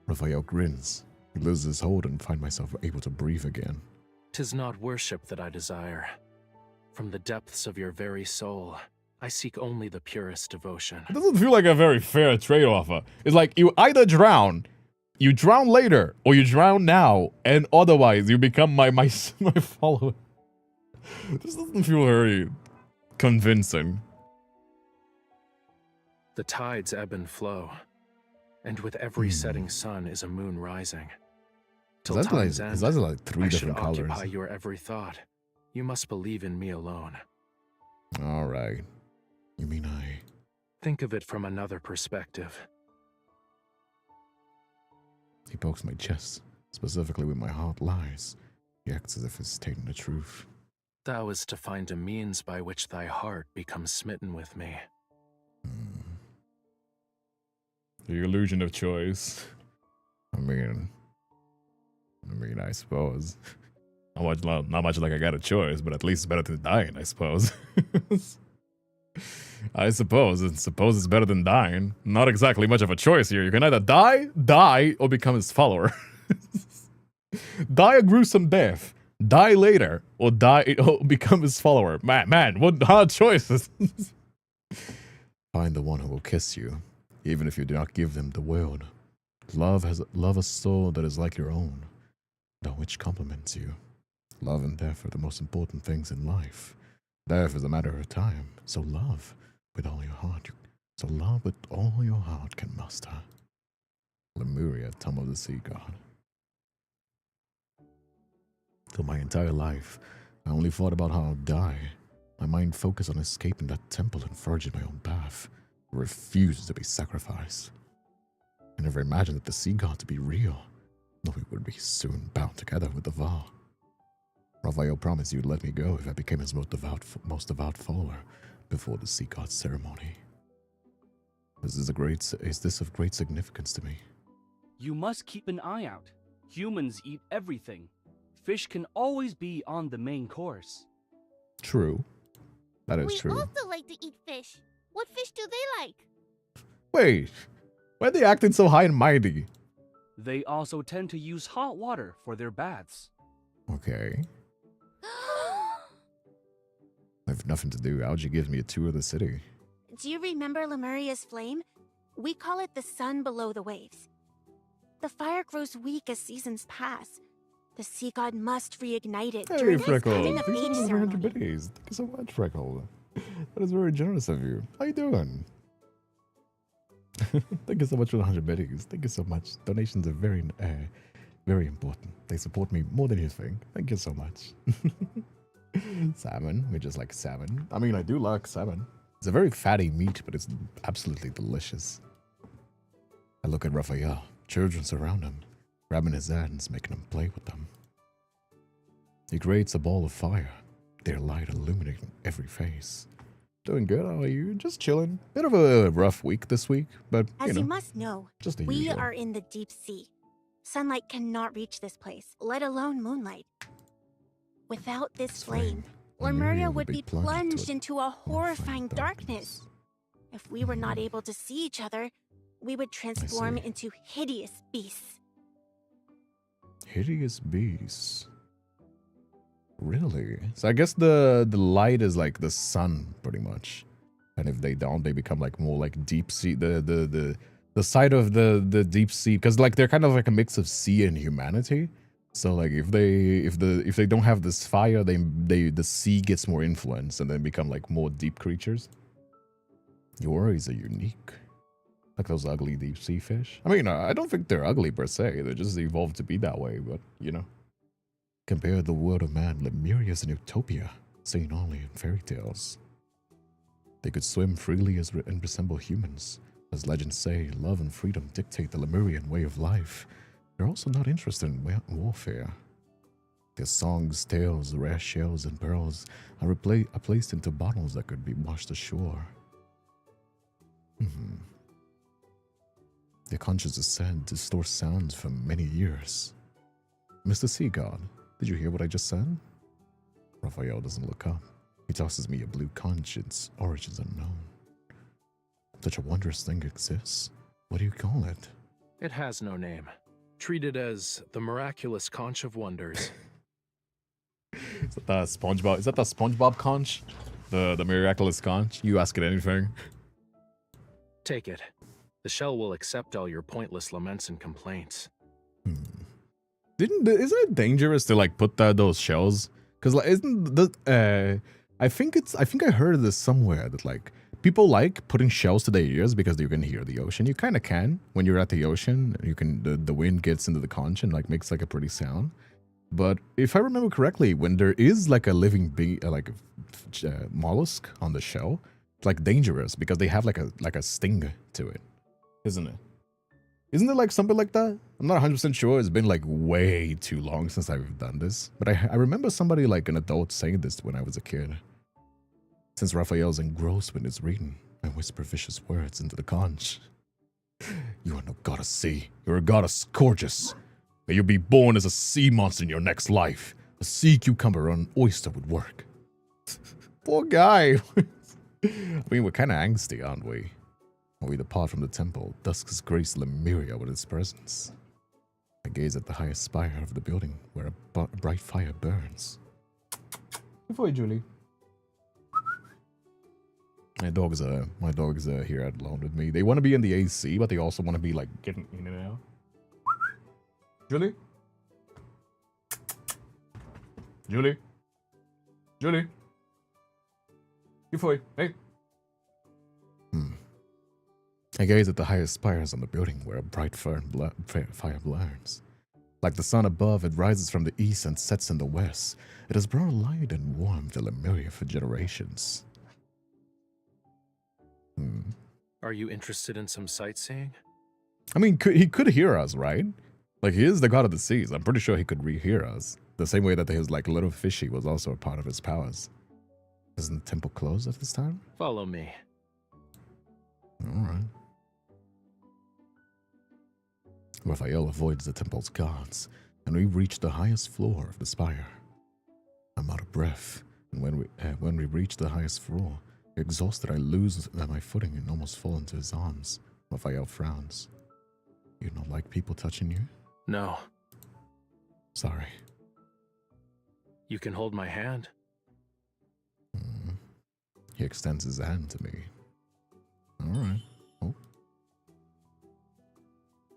Raphael grins. He loses his hold and find myself able to breathe again.
'Tis not worship that I desire. From the depths of your very soul, I seek only the purest devotion.
It doesn't feel like a very fair trade-off. It's like you either drown later, or you drown now, and otherwise you become my follower. This doesn't feel very convincing.
The tides ebb and flow, and with every setting sun is a moon rising. Till time's end,
like 3
I should
different colors.
occupy your every thought. You must believe in me alone.
All right. You mean
Think of it from another perspective.
He pokes my chest, specifically where my heart lies. He acts as if he's stating the truth.
Thou is to find a means by which thy heart becomes smitten with me.
The illusion of choice. I mean, I suppose. Not much like I got a choice, but at least it's better than dying, I suppose. I suppose it's better than dying. Not exactly much of a choice here. You can either die, or become his follower. Die a gruesome death. Die later, or become his follower. Man, what hard choices. Find the one who will kiss you, even if you do not give them the world. Love a soul that is like your own, that which complements you. Love and death are the most important things in life. Death is a matter of time, so love with all your heart. So love with all your heart can muster. Lemuria, Tomb of the Sea God. For my entire life, I only thought about how I'd die. My mind focused on escaping that temple and forging my own path. I refused to be sacrificed. I never imagined that the sea god to be real, though we would be soon bound together with the vow. Raphael promised he would let me go if I became his most devout follower before the sea god's ceremony. Is this of great significance to me?
You must keep an eye out. Humans eat everything. Fish can always be on the main course.
True. That is true.
We also like to eat fish. What fish do they like?
Wait, why are they acting so high and mighty?
They also tend to use hot water for their baths.
Okay. I have nothing to do. Algae gives me a tour of the city.
Do you remember Lemuria's flame? We call it the sun below the waves. The fire grows weak as seasons pass. The sea god must reignite it
Hey,
during his
Freckle.
coming of
Thanks
age
for the 100
ceremony.
biddies. Thank you so much, Freckle. That is very generous of you. How you doing? Thank you so much for the 100 biddies. Thank you so much. Donations are very important. They support me more than you think. Thank you so much. Salmon. We just like salmon. I mean, I do like salmon. It's a very fatty meat, but it's absolutely delicious. I look at Raphael. Children surround him, grabbing his hands, making him play with them. He creates a ball of fire, their light illuminating every face. Doing good, how are you? Just chilling. Bit of a rough week this week, but
As you must know,
just the
we
usual.
are in the deep sea. Sunlight cannot reach this place, let alone moonlight. Without this flame, Lemuria would be plunged into a horrifying darkness. If we were not able to see each other, we would transform into hideous beasts.
Hideous beasts. Really? So I guess the light is like the sun, pretty much. And if they don't, they become like more like deep sea. The side of the deep sea, because like they're kind of like a mix of sea and humanity. So like if they don't have this fire, the sea gets more influence and then become like more deep creatures. Your worries are unique. Like those ugly deep sea fish. I mean, I don't think they're ugly per se. They're just evolved to be that way, but you know. Compare the world of man, Lemuria is an utopia, seen only in fairy tales. They could swim freely and resemble humans. As legends say, love and freedom dictate the Lemurian way of life. They're also not interested in warfare. Their songs, tales, rare shells, and pearls are placed into bottles that could be washed ashore. Their conches are said to store sounds for many years. Mr. Sea God, did you hear what I just said? Raphael doesn't look up. He tosses me a blue conch, its origins unknown. Such a wondrous thing exists. What do you call it?
It has no name. Treat it as the miraculous conch of wonders.
Is that the SpongeBob? Is that the SpongeBob conch? The miraculous conch? You ask it anything.
Take it. The shell will accept all your pointless laments and complaints.
Isn't it dangerous to like put those shells? Because like, isn't the I think I heard this somewhere that like people like putting shells to their ears because you can hear the ocean. You kind of can when you're at the ocean. You can the wind gets into the conch and like makes like a pretty sound. But if I remember correctly, when there is like a living mollusk on the shell, it's like dangerous because they have like a sting to it, isn't it? Isn't it like something like that? I'm not 100% sure. It's been like way too long since I've done this. But I remember somebody like an adult saying this when I was a kid. Since Raphael's engrossed with his reading, I whisper vicious words into the conch. You are no goddess sea. You're a goddess gorgeous. May you be born as a sea monster in your next life. A sea cucumber or an oyster would work. Poor guy. I mean, we're kind of angsty, aren't we? When we depart from the temple, dusk has graced Lemuria with its presence. I gaze at the highest spire of the building, where a bright fire burns. Good for you, Julie. My dogs are here alone with me. They want to be in the AC, but they also want to be like getting in and out. Julie? Julie? Julie? Good for you. Hey. I gaze at the highest spires on the building where a bright fire burns. Like the sun above, it rises from the east and sets in the west. It has brought light and warmth to Lemuria for generations.
Are you interested in some sightseeing?
I mean, he could hear us, right? Like, he is the god of the seas. I'm pretty sure he could rehear us. The same way that his, like, little fishy was also a part of his powers. Isn't the temple closed at this time?
Follow me.
Alright. Raphael avoids the temple's guards, and we reach the highest floor of the spire. I'm out of breath, and when we reach the highest floor, exhausted, I lose my footing and almost fall into his arms. Raphael frowns. You don't like people touching you?
No.
Sorry.
You can hold my hand.
He extends his hand to me. Alright. Oh.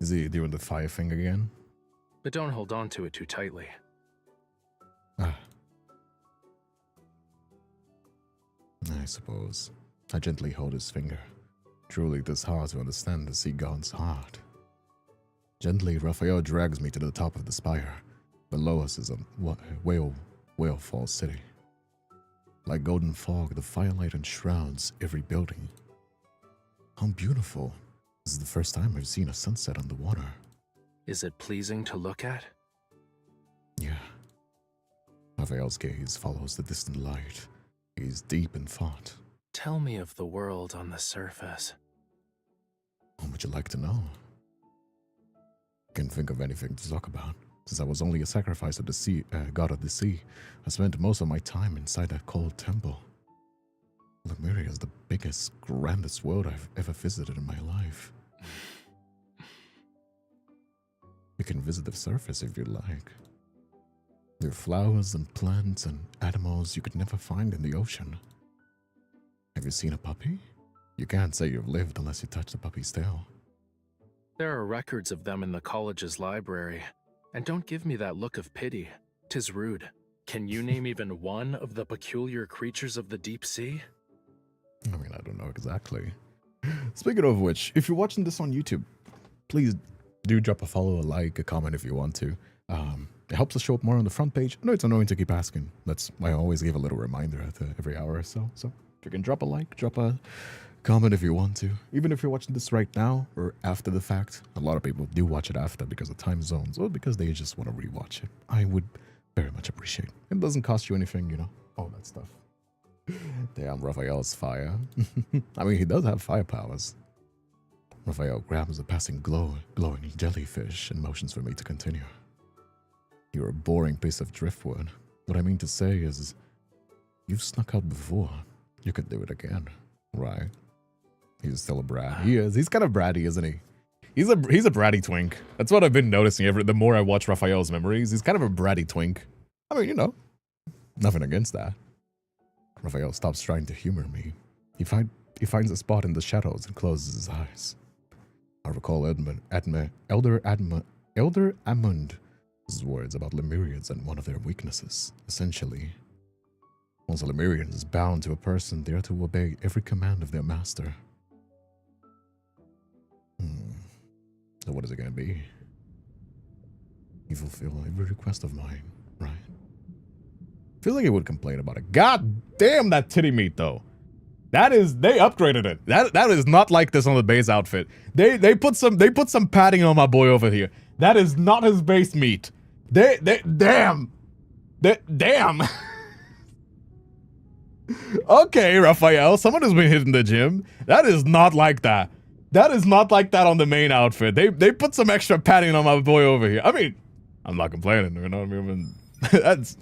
Is he doing the fire thing again?
But don't hold on to it too tightly.
I suppose. I gently hold his finger. Truly, it is hard to understand the sea god's heart. Gently, Raphael drags me to the top of the spire. Below us is a Whalefall city. Like golden fog, the firelight enshrouds every building. How beautiful. This is the first time I've seen a sunset on the water.
Is it pleasing to look at?
Yeah. Raphael's gaze follows the distant light. He's deep in thought.
Tell me of the world on the surface.
What would you like to know? Can't think of anything to talk about. Since I was only a sacrifice of the sea, god of the sea, I spent most of my time inside that cold temple. Lemuria is the biggest, grandest world I've ever visited in my life. You can visit the surface if you like. There are flowers and plants and animals you could never find in the ocean. Have you seen a puppy? You can't say you've lived unless you touch the puppy's tail.
There are records of them in the college's library. And don't give me that look of pity. 'Tis rude. Can you name even one of the peculiar creatures of the deep sea?
I mean, I don't know exactly. Speaking of which, if you're watching this on YouTube, please do drop a follow, a like, a comment if you want to. It helps us show up more on the front page. I know it's annoying to keep asking. That's why I always give a little reminder at every hour or so. So if you can drop a like, drop a comment if you want to. Even if you're watching this right now or after the fact. A lot of people do watch it after because of time zones or because they just want to rewatch it. I would very much appreciate it. It doesn't cost you anything, you know, all that stuff. Damn, Raphael's fire. I mean, he does have fire powers. Raphael grabs a passing glowing jellyfish and motions for me to continue. You're a boring piece of driftwood. What I mean to say is, you've snuck out before. You could do it again, right? He's still a brat. He is. He's kind of bratty, isn't he? He's a bratty twink. That's what I've been noticing. The more I watch Raphael's memories, he's kind of a bratty twink. I mean, you know, nothing against that. Raphael stops trying to humor me. He finds a spot in the shadows and closes his eyes. I recall Elder Amund's words about Lemurians and one of their weaknesses. Essentially, once a Lemurian is bound to a person, they are to obey every command of their master. So what is it going to be? You fulfill every request of mine, right? Feels like he would complain about it. God damn that titty meat, though. They upgraded it. That is not like this on the base outfit. They put some padding on my boy over here. That is not his base meat. Damn. Okay, Raphael, someone has been hitting the gym. That is not like that. That is not like that on the main outfit. They put some extra padding on my boy over here. I mean, I'm not complaining, you know what I mean? That's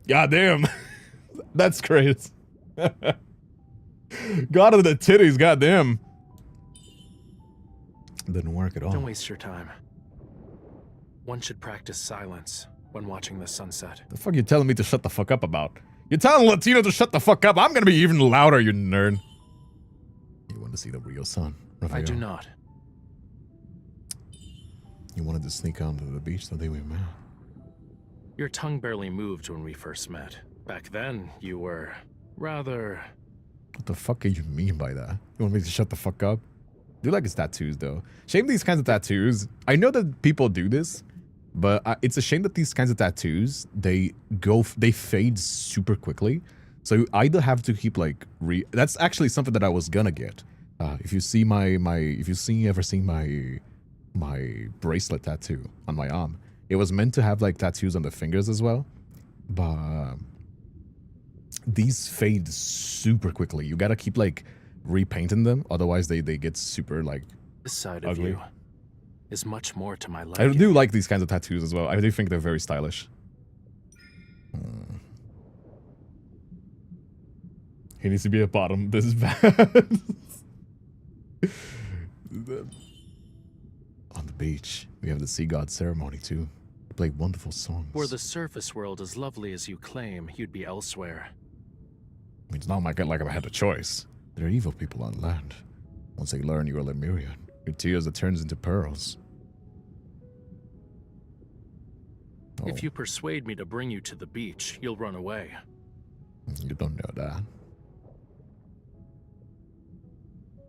goddamn. That's crazy. God of the titties, goddamn. Didn't work at all.
Don't waste your time. One should practice silence when watching the sunset.
The fuck you telling me to shut the fuck up about? You're telling Latino to shut the fuck up. I'm gonna be even louder, you nerd. You want to see the real sun, Raphael?
I do not.
You wanted to sneak onto the beach the day we met.
Your tongue barely moved when we first met. Back then, you were rather...
What the fuck do you mean by that? You want me to shut the fuck up? I do like his tattoos, though. Shame these kinds of tattoos. I know that people do this, but it's a shame that these kinds of tattoos, they fade super quickly. So you either have to keep like that's actually something that I was gonna get. If you see ever seen my bracelet tattoo on my arm, it was meant to have like tattoos on the fingers as well, but these fade super quickly. You gotta keep like repainting them, otherwise they get super like
this side
ugly.
of you is much more to my life.
I do like these kinds of tattoos as well. I do think they're very stylish. He needs to be at bottom. This is bad. On the beach, we have the sea god ceremony too. We play wonderful songs.
Were the surface world as lovely as you claim, you'd be elsewhere.
I mean, it's not like I had a choice. There are evil people on land. Once they learn you're a Lemurian, your tears turns into pearls. Oh.
If you persuade me to bring you to the beach, you'll run away.
You don't know that.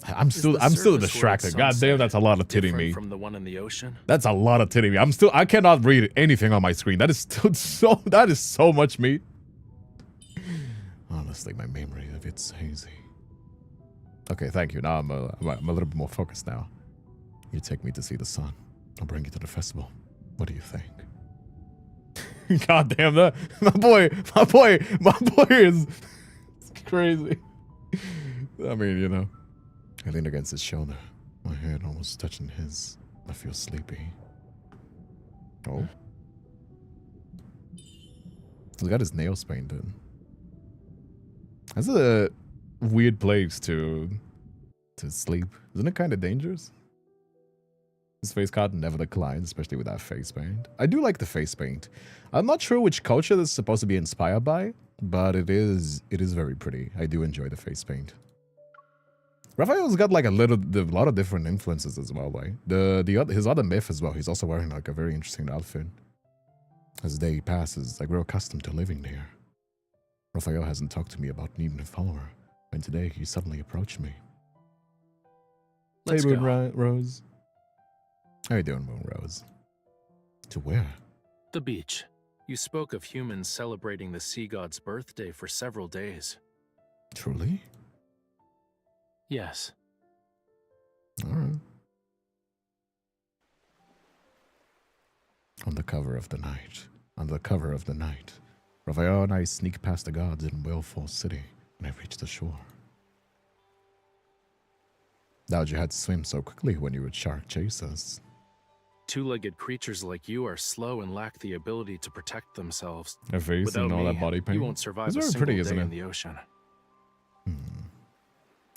I'm still distracted. God damn, that's a lot of titty meat.
From the one in the ocean?
That's a lot of titty meat. I cannot read anything on my screen. That is still that is so much meat. Honestly, my memory of it's hazy. Okay, thank you. Now I'm a little bit more focused now. You take me to see the sun. I'll bring you to the festival. What do you think? God damn that. My boy is crazy. I mean, you know. I lean against his shoulder, my head almost touching his. I feel sleepy. Oh. He's got his nails painted. That's a weird place to sleep. Isn't it kind of dangerous? This face card never declines, especially with that face paint. I do like the face paint. I'm not sure which culture this is supposed to be inspired by, but it is very pretty. I do enjoy the face paint. Raphael's got like a lot of different influences as well, right? His other myth as well. He's also wearing like a very interesting outfit. As day passes, I grow accustomed to living there. Raphael hasn't talked to me about needing a follower, and today he suddenly approached me.
Let's
hey,
go.
Moon Rose. How you doing, Moon Rose? To where?
The beach. You spoke of humans celebrating the sea god's birthday for several days.
Truly?
Yes.
Alright. On the cover of the night, Raphael and I sneak past the gods in Whalefall City, and I reach the shore. Doubt you had to swim so quickly when you would shark chase us.
Two-legged creatures like you are slow and lack the ability to protect themselves.
Her face
Without
and all
me,
that body paint.
you won't survive
It's
a
very
single
pretty,
day
isn't
in
it?
the ocean.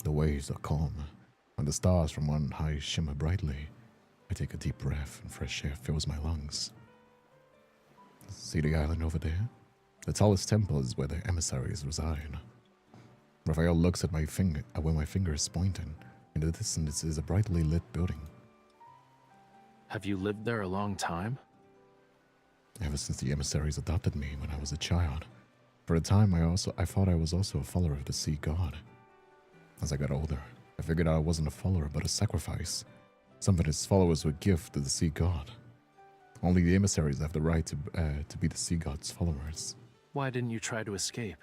The waves are calm, and the stars from one high shimmer brightly. I take a deep breath, and fresh air fills my lungs. See the island over there? The tallest temple is where the emissaries reside. Raphael looks at where my finger is pointing. In the distance is a brightly lit building.
Have you lived there a long time?
Ever since the emissaries adopted me when I was a child. For a time, I thought I was also a follower of the sea god. As I got older, I figured I wasn't a follower but a sacrifice. Something his followers would give to the sea god. Only the emissaries have the right to be the sea god's followers.
Why didn't you try to escape?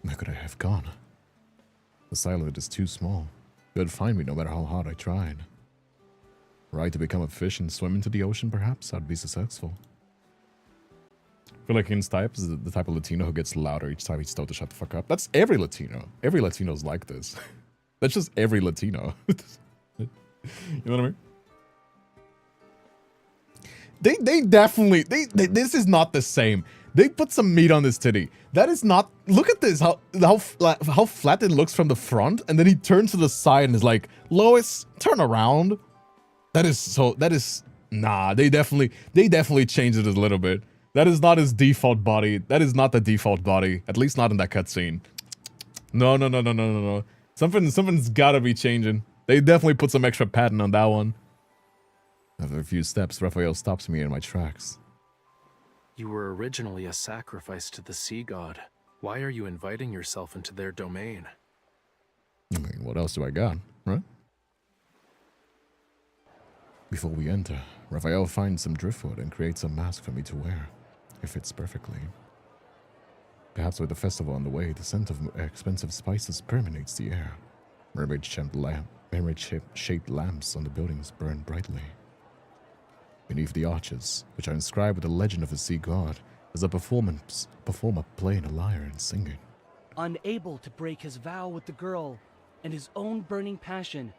Where could I have gone? The island is too small. They'd find me no matter how hard I tried. Right to become a fish and swim into the ocean, perhaps? I'd be successful. I feel like his type is the type of Latino who gets louder each time he's told to shut the fuck up. That's every Latino. Every Latino's like this. That's just every Latino. You know what I mean? They definitely, this is not the same. They put some meat on this titty. That is not, look at this, how flat it looks from the front, and then he turns to the side and is like, Lois, turn around. Nah, they definitely changed it a little bit. That is not his default body. That is not the default body. At least not in that cutscene. No. Something's gotta be changing. They definitely put some extra padding on that one. After a few steps, Raphael stops me in my tracks.
You were originally a sacrifice to the sea god. Why are you inviting yourself into their domain?
I mean, what else do I got, right? Before we enter, Raphael finds some driftwood and creates a mask for me to wear. It fits perfectly. Perhaps with the festival on the way, the scent of expensive spices permeates the air. Mermaid-shaped lamps on the buildings burn brightly. Beneath the arches, which are inscribed with the legend of the sea god, is a performer playing a lyre and singing.
Unable to break his vow with the girl and his own burning passion.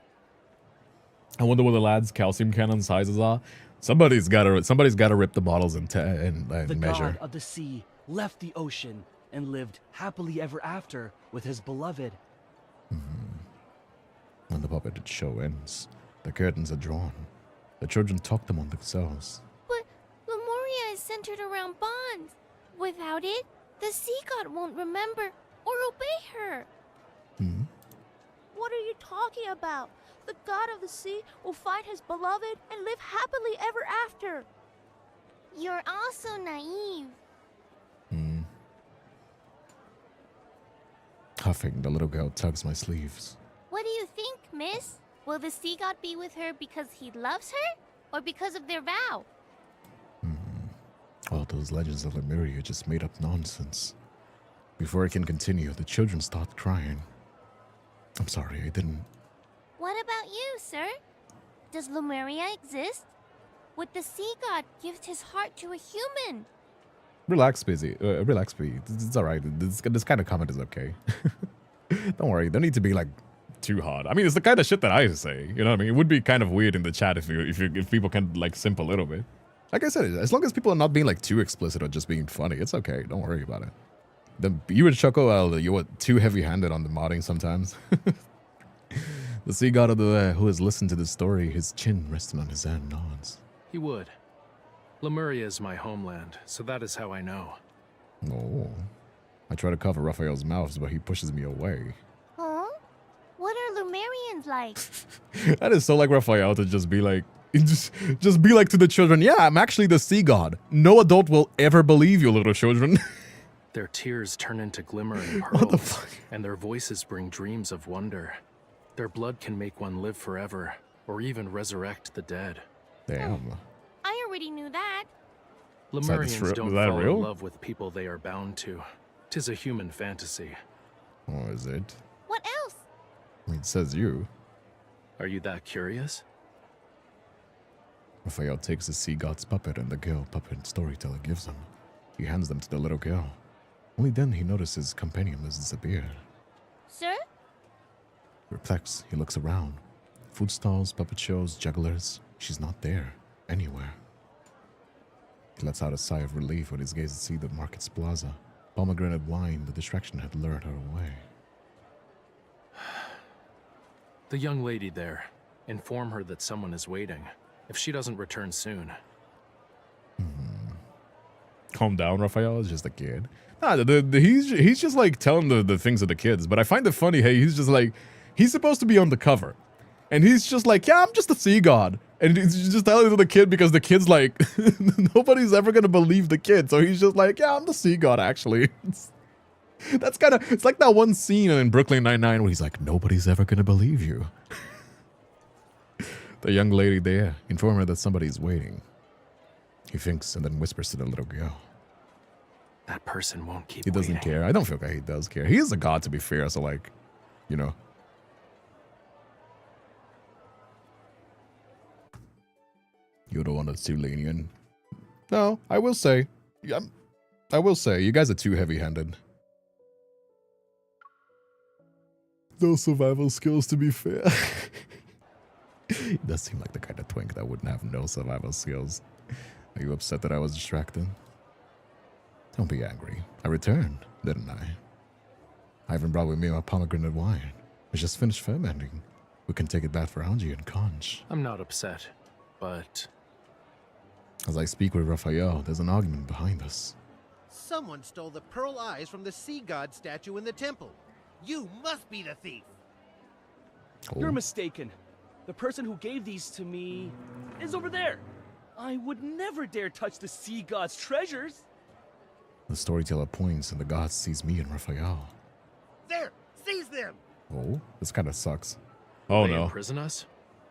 I wonder what the lad's calcium cannon sizes are. Somebody's got to rip the bottles and
The
measure.
god of the sea left the ocean and lived happily ever after with his beloved.
When the puppet show ends, the curtains are drawn. The children talk among themselves.
But Lemuria is centered around bonds. Without it, the sea god won't remember or obey her.
What are you talking about? The god of the sea will find his beloved and live happily ever after.
You're also naive.
Huffing, the little girl tugs my sleeves.
What do you think, miss? Will the sea god be with her because he loves her? Or because of their vow?
All those legends of Lemuria are just made up nonsense. Before I can continue, the children start crying. I'm sorry, I didn't...
What about you, sir? Does Lemuria exist? Would the sea god give his heart to a human?
Relax, busy. Relax, B. It's alright. This kind of comment is okay. Don't worry. Don't need to be like too hard. I mean, it's the kind of shit that I say. You know what I mean? It would be kind of weird in the chat if people can like simp a little bit. Like I said, as long as people are not being like too explicit or just being funny, it's okay. Don't worry about it. You and Choco, you were too heavy-handed on the modding sometimes. The sea god of the who has listened to the story, his chin resting on his hand, nods.
He would. Lemuria is my homeland, so that is how I know.
Oh. I try to cover Raphael's mouth, but he pushes me away.
Huh? What are Lumerians like?
That is so like Raphael to just be like, just be like to the children, yeah, I'm actually the sea god. No adult will ever believe you, little children.
Their tears turn into glimmering
What the
pearls,
fuck?
and their voices bring dreams of wonder. Their blood can make one live forever, or even resurrect the dead.
Damn.
I already knew that.
Lemurians don't
is that
fall
real?
in love with people they are bound to. 'Tis a human fantasy.
Oh, is it?
What else?
I mean, it says you.
Are you that curious?
Raphael takes the sea god's puppet and the girl puppet storyteller gives him. He hands them to the little girl. Only then he notices his companion has disappeared.
Sir?
Perplexed, he looks around. Food stalls, puppet shows, jugglers. She's not there. Anywhere. He lets out a sigh of relief when his gaze sees the market's plaza. Pomegranate wine, the distraction had lured her away.
The young lady there. Inform her that someone is waiting. If she doesn't return soon.
Calm down, Raphael. It's just a kid. Nah, he's just like telling the things of the kids. But I find it funny, hey, he's just like, he's supposed to be on the cover. And he's just like, yeah, I'm just a sea god. And he's just telling it to the kid because the kid's like, nobody's ever going to believe the kid. So he's just like, yeah, I'm the sea god, actually. That's kind of, it's like that one scene in Brooklyn Nine-Nine where he's like, nobody's ever going to believe you. The young lady there, inform her that somebody's waiting. He thinks and then whispers to the little girl.
That person won't keep
He doesn't
waiting.
care. I don't feel like he does care. He is a god, to be fair, so like, you know. You're the one that's too lenient. No, I will say. I will say, you guys are too heavy-handed. No survival skills, to be fair. He does seem like the kind of twink that wouldn't have no survival skills. Are you upset that I was distracted? Don't be angry. I returned, didn't I? I even brought with me my pomegranate wine. It's just finished fermenting. We can take it back for Angie and Conch.
I'm not upset, but
As I speak with Raphael, there's an argument behind us.
Someone stole the pearl eyes from the sea god statue in the temple. You must be the thief.
Oh.
You're mistaken. The person who gave these to me is over there. I would never dare touch the sea god's treasures.
The storyteller points and the god sees me and Raphael.
There, seize them.
Oh, this kind of sucks. Oh
they
no.
imprison us?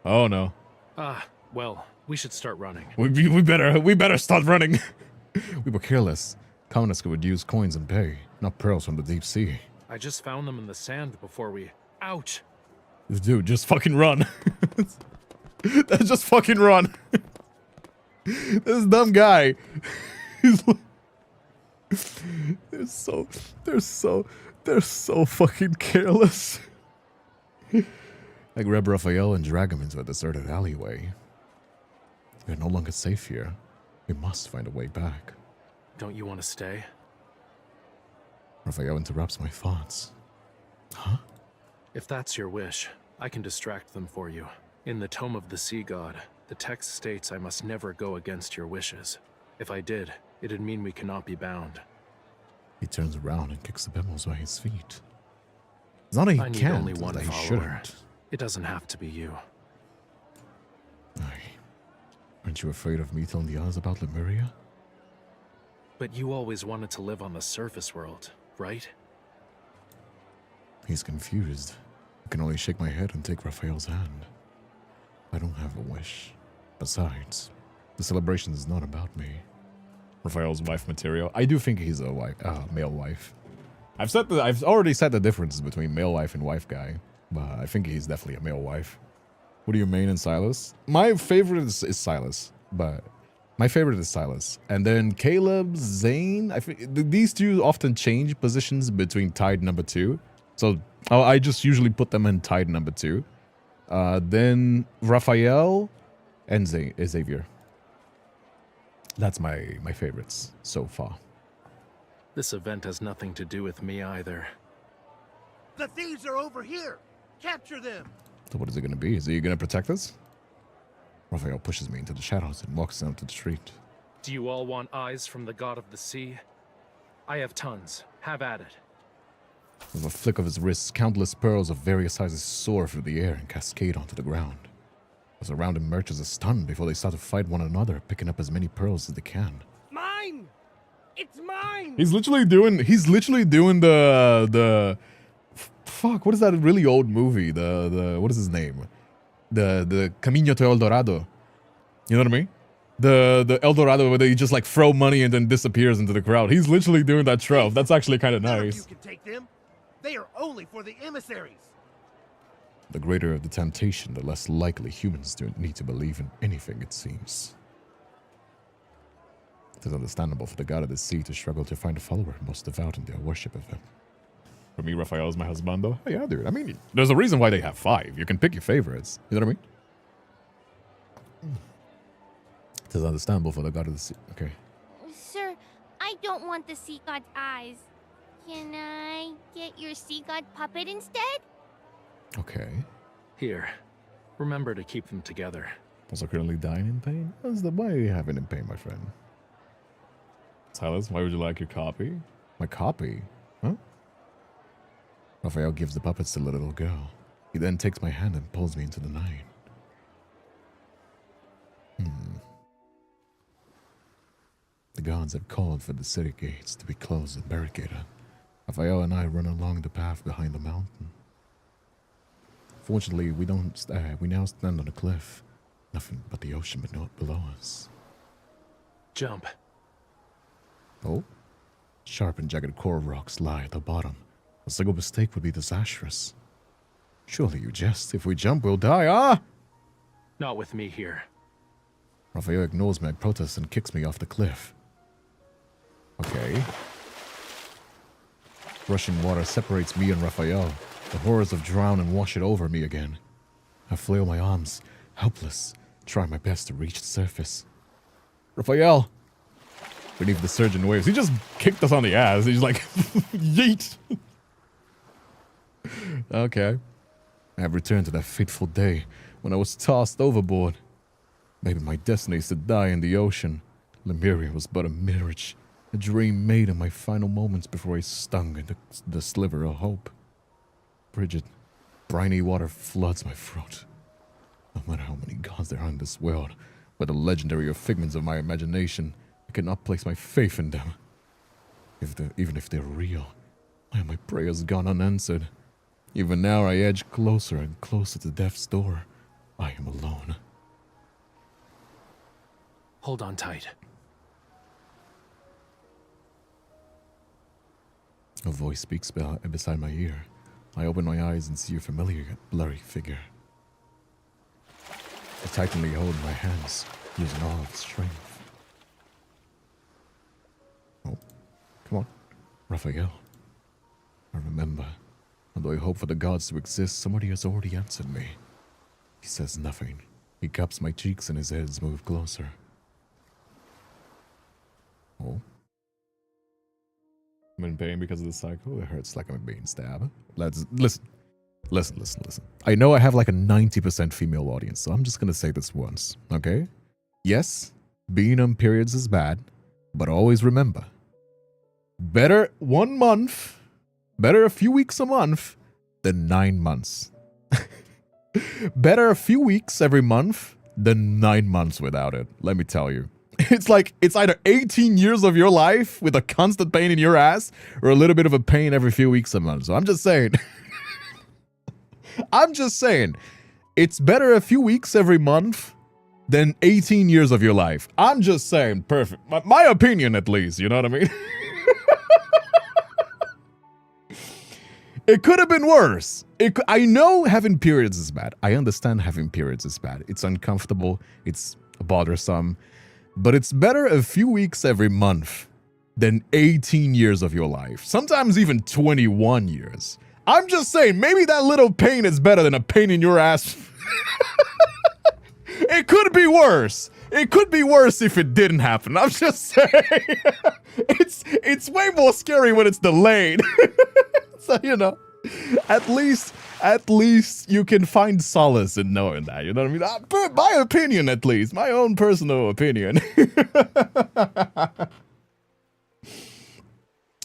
Oh no.
Ah, well, we should start running.
We better start running. We were careless. Commoners would use coins and pay, not pearls from the deep sea.
I just found them in the sand before we... Ouch!
Dude, just fucking run. Just fucking run. This dumb guy. He's like, they're so fucking careless. I grab Raphael and drag him into a deserted alleyway. We're no longer safe here. We must find a way back.
Don't you want to stay?
Raphael interrupts my thoughts. Huh?
If that's your wish, I can distract them for you. In the Tome of the Sea God, the text states I must never go against your wishes. If I did, it'd mean we cannot be bound.
He turns around and kicks the pebbles by his feet. It's not that he
I need
can't,
only
it's
one
that he
follower.
shouldn't.
It doesn't have to be you.
Aren't you afraid of me telling the others about Lemuria?
But you always wanted to live on the surface world, right?
He's confused. I can only shake my head and take Raphael's hand. I don't have a wish. Besides, the celebration is not about me. Raphael's wife material. I do think he's a male wife. I've already said the difference between male wife and wife guy, but I think he's definitely a male wife. What do you mean in Silas? My favorite is Silas, but my favorite is Silas. And then Caleb, Zane. I think these two often change positions between tied number 2. So I just usually put them in tied number 2. Then Raphael and Xavier. That's my favorites so far.
This event has nothing to do with me either.
The thieves are over here! Capture them!
So what is it going to be? Is he going to protect us? Raphael pushes me into the shadows and walks down to the street.
Do you all want eyes from the god of the sea? I have tons. Have at it.
With a flick of his wrist, countless pearls of various sizes soar through the air and cascade onto the ground. The surrounding merchants are stunned before they start to fight one another, picking up as many pearls as they can.
Mine! It's mine!
He's literally doing the fuck, what is that really old movie? The what is his name? The Camino to El Dorado. You know what I mean? The El Dorado where they just like throw money and then disappears into the crowd. He's literally doing that trope. That's actually kind of nice.
You can take them. They are only for the emissaries.
The greater the temptation, the less likely humans need to believe in anything, it seems. It is understandable for the god of the sea to struggle to find a follower most devout in their worship of him. For me, Raphael is my husband, though. Oh, yeah, dude. I mean, there's a reason why they have 5. You can pick your favorites. You know what I mean? It is understandable for the god of the sea. Okay.
Sir, I don't want the sea god's eyes. Can I get your sea god puppet instead?
Okay.
Here. Remember to keep them together.
Also currently dying in pain? Why are you having in pain, my friend? Silas, why would you like your copy? My copy? Huh? Raphael gives the puppets to the little girl. He then takes my hand and pulls me into the night. The gods have called for the city gates to be closed and barricaded. Raphael and I run along the path behind the mountain. Fortunately, we now stand on a cliff. Nothing but the ocean below us.
Jump.
Oh? Sharp and jagged coral rocks lie at the bottom. A single mistake would be disastrous. Surely you jest. If we jump, we'll die. Ah!
Not with me here.
Raphael ignores my protest and kicks me off the cliff. Okay. Rushing water separates me and Raphael. The horrors of drown and wash it over me again. I flail my arms, helpless, try my best to reach the surface. Raphael! Beneath the surging waves, he just kicked us on the ass. He's like, yeet! Okay. I have returned to that fateful day when I was tossed overboard. Maybe my destiny is to die in the ocean. Lemuria was but a mirage, a dream made in my final moments before I stung into the sliver of hope. Frigid, briny water floods my throat. No matter how many gods there are in this world, whether legendary or figments of my imagination, I cannot place my faith in them. Even if they're real, why are my prayers gone unanswered? Even now I edge closer and closer to death's door. I am alone.
Hold on tight.
A voice speaks beside my ear. I open my eyes and see a familiar yet blurry figure. I tightly hold my hands, using all of strength. Oh, come on, Raphael. I remember, although I hope for the gods to exist, somebody has already answered me. He says nothing. He cups my cheeks and his heads move closer. Oh. I'm in pain because of the cycle. It hurts like I'm being stabbed. Listen. I know I have like a 90% female audience, so I'm just gonna say this once, okay? Yes, being on periods is bad, but always remember, better 1 month, better a few weeks a month than 9 months. Better a few weeks every month than 9 months without it, let me tell you. It's like, it's either 18 years of your life with a constant pain in your ass or a little bit of a pain every few weeks a month. So I'm just saying. I'm just saying. It's better a few weeks every month than 18 years of your life. I'm just saying. Perfect. My opinion, at least. You know what I mean? It could have been worse. I know having periods is bad. I understand having periods is bad. It's uncomfortable. It's bothersome. But it's better a few weeks every month than 18 years of your life. Sometimes even 21 years. I'm just saying, maybe that little pain is better than a pain in your ass. It could be worse. it could be worse if it didn't happen. I'm just saying. It's way more scary when it's delayed. So, you know, at least you can find solace in knowing that. You know what I mean? My opinion, at least. My own personal opinion.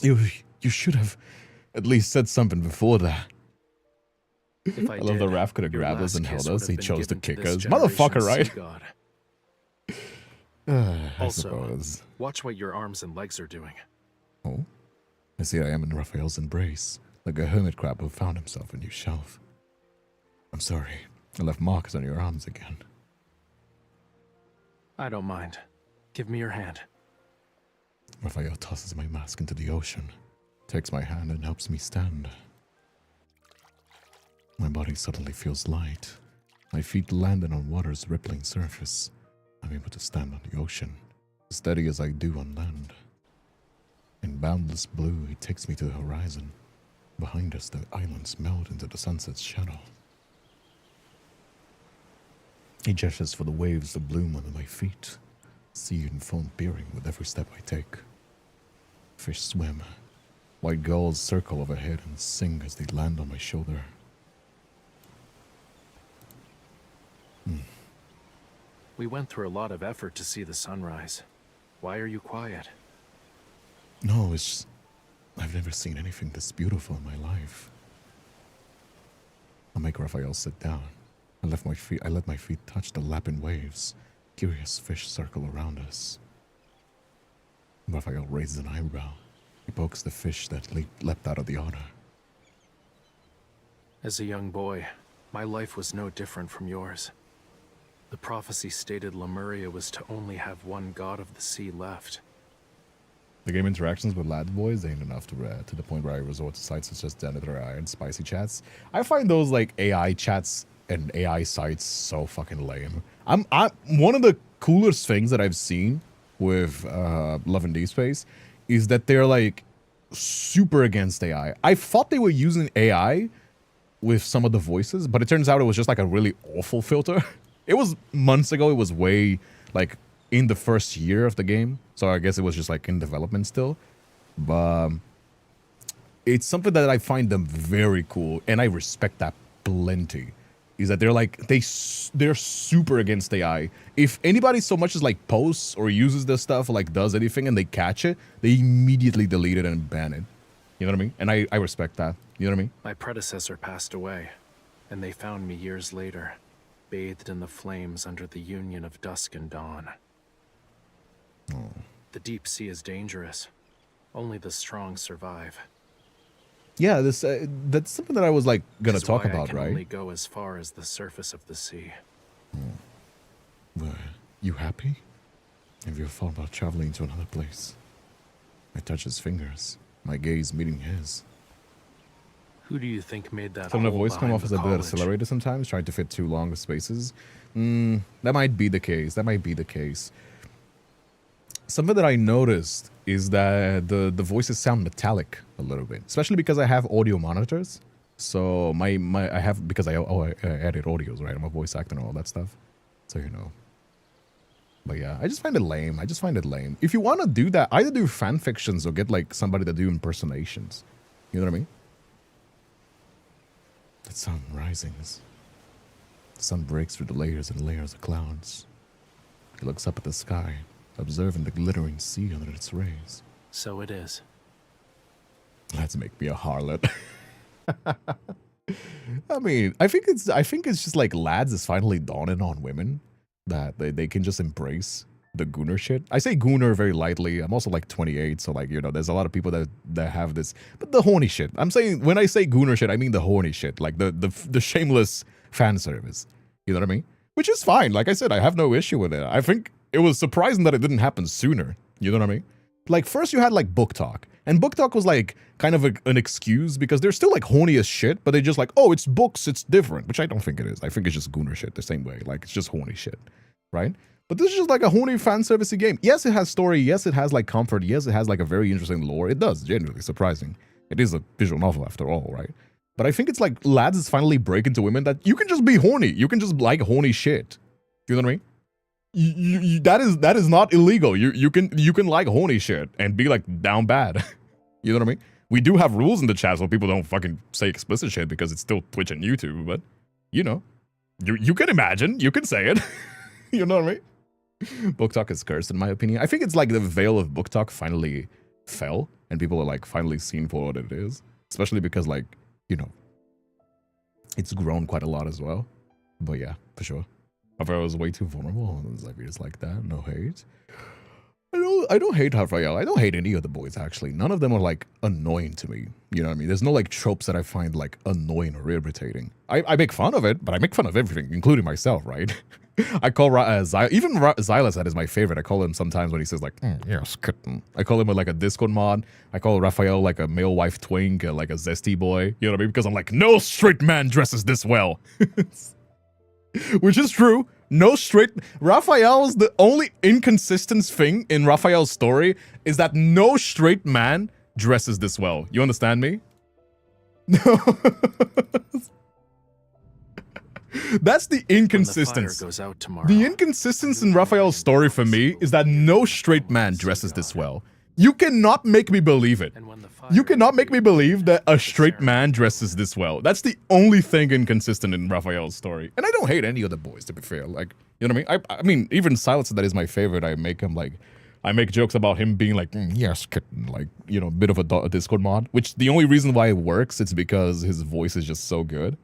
You should have at least said something before that. I love the Raph could have grabbed us and held us. He chose to kick us. Motherfucker, right?
Also, watch what your arms and legs are doing.
Oh? I see I am in Raphael's embrace, like a hermit crab who found himself a new shelf. I'm sorry. I left marks on your arms again.
I don't mind. Give me your hand.
Raphael tosses my mask into the ocean, takes my hand and helps me stand. My body suddenly feels light. My feet landed on water's rippling surface. I'm able to stand on the ocean, as steady as I do on land. In boundless blue, he takes me to the horizon. Behind us, the islands melt into the sunset's shadow. He gestures for the waves to bloom under my feet. Sea and foam peering with every step I take. Fish swim. White gulls circle overhead and sing as they land on my shoulder.
We went through a lot of effort to see the sunrise. Why are you quiet?
No, it's just, I've never seen anything this beautiful in my life. I'll make Raphael sit down. I let my feet touch the lapping waves. Curious fish circle around us. Raphael raises an eyebrow. He pokes the fish that leapt out of the water.
As a young boy, my life was no different from yours. The prophecy stated Lemuria was to only have one god of the sea left.
The game interactions with lads boys ain't enough to the point where I resort to sites such as Janitor AI and spicy chats. I find those like AI chats and AI sites so fucking lame. I'm one of the coolest things that I've seen with Love and Deepspace is that they're like super against AI. I thought they were using AI with some of the voices, but it turns out it was just like a really awful filter. It was months ago. It was way like in the first year of the game. So I guess it was just like in development still. But it's something that I find them very cool. And I respect that plenty. Is that they're like, they're super against AI. If anybody so much as like posts or uses this stuff or like does anything and they catch it, they immediately delete it and ban it. You know what I mean? And I respect that. You know what I mean?
My predecessor passed away, and they found me years later, bathed in the flames under the union of dusk and dawn.
Oh.
The deep sea is dangerous. Only the strong survive.
Yeah, that's something that I was like gonna talk about,
I can
right?
only go as far as the surface of the sea.
Well, you happy? Have you thought about traveling to another place? I touch his fingers, my gaze meeting his.
Who do you think made that?
Some of the
hole
voice come
behind
off as
the
a bit
college?
accelerated sometimes, trying to fit too long spaces. That might be the case. That might be the case. Something that I noticed is that the voices sound metallic a little bit, especially because I have audio monitors. So because I edit audios, right? I'm a voice actor and all that stuff. So you know. But yeah, I just find it lame. If you want to do that, either do fan fictions or get like somebody to do impersonations. You know what I mean? The sun rises. The sun breaks through the layers and layers of clouds. He looks up at the sky, observing the glittering sea under its rays.
So it is.
Let's make me a harlot. I mean, I think it's just like lads is finally dawning on women that they can just embrace the gooner shit. I say gooner very lightly. I'm also like 28, so like, you know, there's a lot of people that have this, but the horny shit. I'm saying when I say gooner shit, I mean the horny shit, like the shameless fan service. You know what I mean? Which is fine. Like I said, I have no issue with it. I think it was surprising that it didn't happen sooner. You know what I mean? Like first you had like book talk, and book talk was like kind of an excuse because they're still like horny as shit, but they're just like, oh, it's books, it's different, which I don't think it is. I think it's just gooner shit the same way. Like it's just horny shit, right? But this is just like a horny fan servicey game. Yes, it has story. Yes, it has like comfort. Yes, it has like a very interesting lore. It does, genuinely surprising. It is a visual novel after all, right? But I think it's like lads is finally breaking to women that you can just be horny. You can just like horny shit. You know what I mean? that is not illegal. You can like horny shit and be like down bad. You know what I mean? We do have rules in the chat so people don't fucking say explicit shit because it's still Twitch and YouTube, but you know, you can imagine, you can say it. You know what I mean? Book talk is cursed in my opinion. I think it's like the veil of book talk finally fell and people are like finally seen for what it is, especially because like, you know, it's grown quite a lot as well. But yeah, for sure. I thought I was way too vulnerable. It's like it's like that. No hate. I don't hate Raphael. I don't hate any of the boys actually. None of them are like annoying to me. You know what I mean? There's no like tropes that I find like annoying or irritating. I make fun of it, but I make fun of everything, including myself, right? I call even Xylus, that is my favorite. I call him sometimes when he says like, yes, kitten. I call him like a Discord mod. I call Raphael like a male wife twink, like a zesty boy. You know what I mean? Because I'm like, no straight man dresses this well. Which is true. No straight... Raphael's the only inconsistent thing in Raphael's story is that no straight man dresses this well. You understand me? No. That's the inconsistency. The inconsistency in Raphael's story for me is that no straight man dresses this well. You cannot make me believe it. You cannot make me believe that a straight man dresses this well. That's the only thing inconsistent in Raphael's story. And I don't hate any of the boys, to be fair. Like, you know what I mean? I mean, even Silence, that is my favorite. I make him like, I make jokes about him being like, yes, kitten, like, you know, a bit of a Discord mod. Which the only reason why it works, it's because his voice is just so good.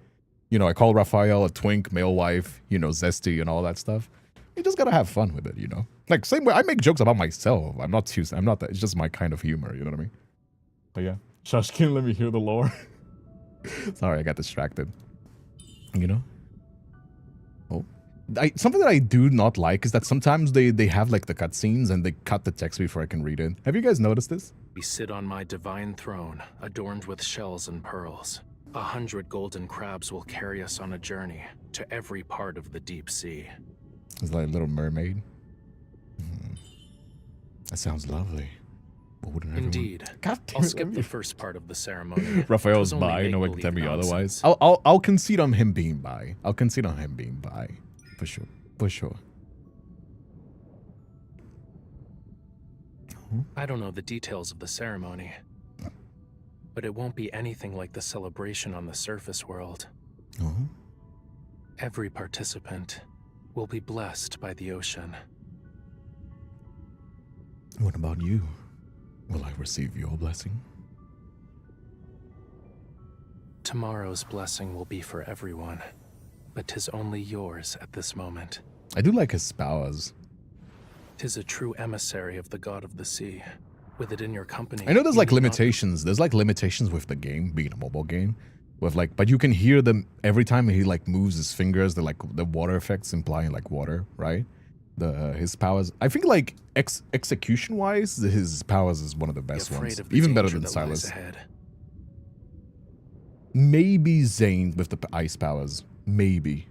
You know, I call Raphael a twink, male wife, you know, zesty and all that stuff. You just gotta have fun with it, you know? Like, same way, I make jokes about myself. I'm not that, it's just my kind of humor, you know what I mean? But yeah, Shushkin, let me hear the lore. Sorry, I got distracted. You know? Oh. Something that I do not like is that sometimes they have like the cutscenes and they cut the text before I can read it. Have you guys noticed this?
We sit on my divine throne, adorned with shells and pearls. 100 golden crabs will carry us on a journey to every part of the deep sea.
It's like a little mermaid. That sounds lovely.
Indeed. I'll skip the first part of the ceremony.
Raphael's bi, no one can tell me otherwise. I'll concede on him being bi. I'll concede on him being bi. For sure. For sure.
I don't know the details of the ceremony, but it won't be anything like the celebration on the surface world. Every participant will be blessed by the ocean.
What about you? Will I receive your blessing?
Tomorrow's blessing will be for everyone, but 'tis only yours at this moment.
I do like his spouse.
'Tis a true emissary of the god of the sea. With it in your company.
I know there's like limitations. There's like limitations with the game being a mobile game. With like, but you can hear them every time he like moves his fingers. The like the water effects implying like water, right? His powers. I think like execution wise, his powers is one of the best ones. Even better than Silas. Maybe Zane with the ice powers. Maybe.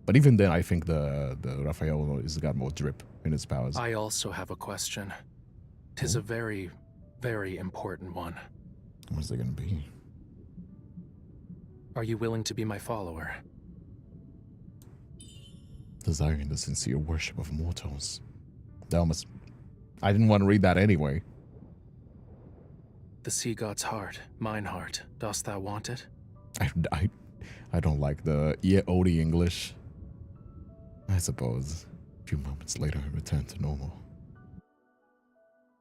But even then, I think the Raphael has got more drip in his powers.
I also have a question. 'Tis a very, very important one.
What's it gonna be?
Are you willing to be my follower?
Desiring the sincere worship of mortals. I didn't want to read that anyway.
The sea god's heart, mine heart. Dost thou want it?
I don't like the Odie English. I suppose. A few moments later, I return to normal.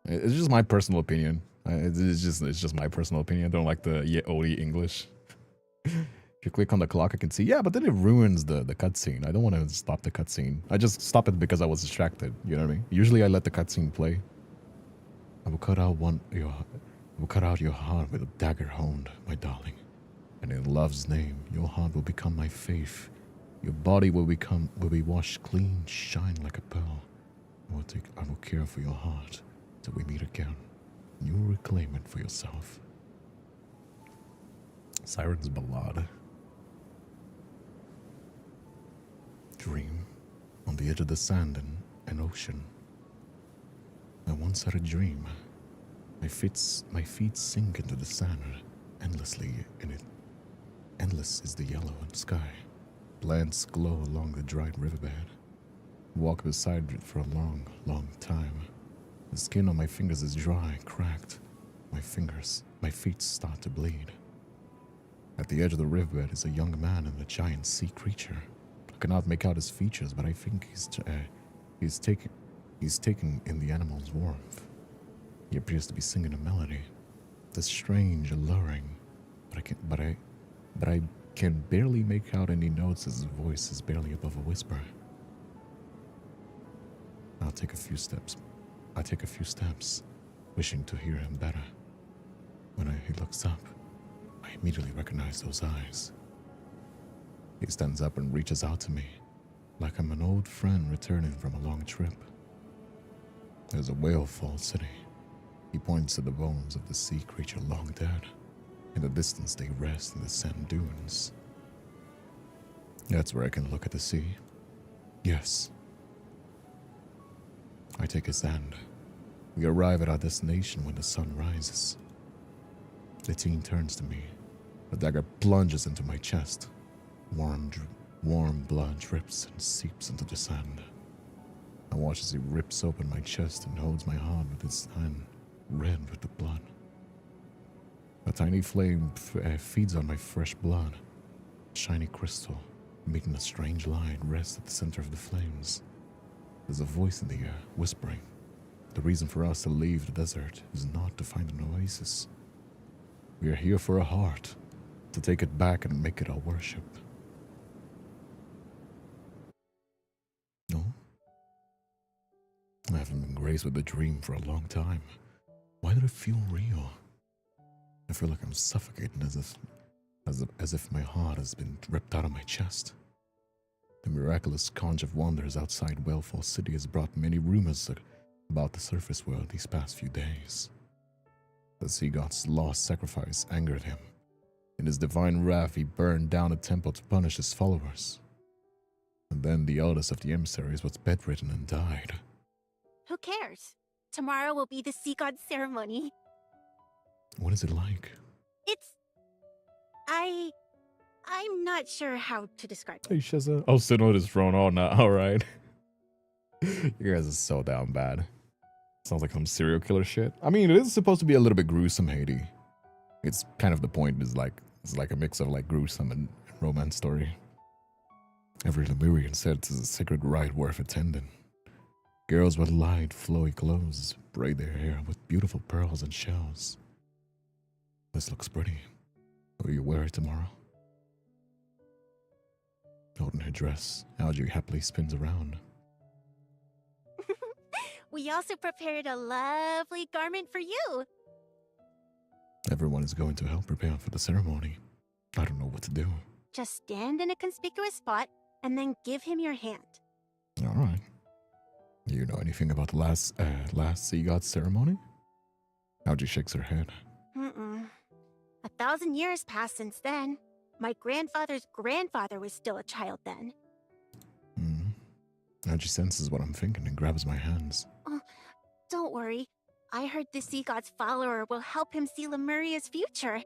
It's just my personal opinion. It's just my personal opinion. I don't like the Odie English. If you click on the clock, I can see. Yeah, but then it ruins the cutscene. I don't want to stop the cutscene. I just stop it because I was distracted. You know what I mean? Usually, I let the cutscene play. I will cut out your heart with a dagger honed, my darling. And in love's name, your heart will become my faith. Your body will be washed clean, shine like a pearl. I will care for your heart till we meet again. You will reclaim it for yourself. Siren's Ballad. Dream on the edge of the sand and an ocean. I once had a dream. My feet sink into the sand endlessly in it. Endless is the yellow sky. Plants glow along the dried riverbed. walk beside it for a long, long time. The skin on my fingers is dry, cracked. My feet start to bleed. At the edge of the riverbed is a young man and a giant sea creature. I cannot make out his features, but I think he's taking in the animal's warmth. He appears to be singing a melody. It's strange, alluring, but I can barely make out any notes as his voice is barely above a whisper. I take a few steps, wishing to hear him better. When he looks up, I immediately recognize those eyes. He stands up and reaches out to me, like I'm an old friend returning from a long trip. There's a Whalefall city. He points to the bones of the sea creature long dead. In the distance, they rest in the sand dunes. That's where I can look at the sea. Yes. I take his hand. We arrive at our destination when the sun rises. The teen turns to me. The dagger plunges into my chest. Warm blood drips and seeps into the sand. I watch as he rips open my chest and holds my heart with his hand, red with the blood. A tiny flame feeds on my fresh blood. A shiny crystal, making a strange light, rests at the center of the flames. There's a voice in the air, whispering. The reason for us to leave the desert is not to find an oasis. We are here for a heart, to take it back and make it our worship. No? I haven't been graced with a dream for a long time. Why did it feel real? I feel like I'm suffocating as if my heart has been ripped out of my chest. The miraculous conch of wonders outside Whalefall City has brought many rumors about the surface world these past few days. The sea god's lost sacrifice angered him. In his divine wrath, he burned down a temple to punish his followers. And then the eldest of the emissaries was bedridden and died.
Who cares? Tomorrow will be the sea god ceremony.
What is it like?
I'm not sure how to describe it.
Hey, Sheza. Oh, sitting on his throne all night. All right. You guys are so down bad. Sounds like some serial killer shit. I mean, it is supposed to be a little bit gruesome, Haiti. It's kind of the point. It's like a mix of like gruesome and romance story. Every Lemurian said it's a sacred rite worth attending. Girls with light, flowy clothes braid their hair with beautiful pearls and shells. This looks pretty. Will you wear it tomorrow? Holding her dress, Algie happily spins around.
We also prepared a lovely garment for you.
Everyone is going to help prepare for the ceremony. I don't know what to do.
Just stand in a conspicuous spot and then give him your hand.
All right. Do you know anything about the last sea god ceremony? Algie shakes her head.
1,000 years passed since then. My grandfather's grandfather was still a child then.
Algie senses what I'm thinking and grabs my hands.
Oh, don't worry. I heard the sea god's follower will help him see Lemuria's future.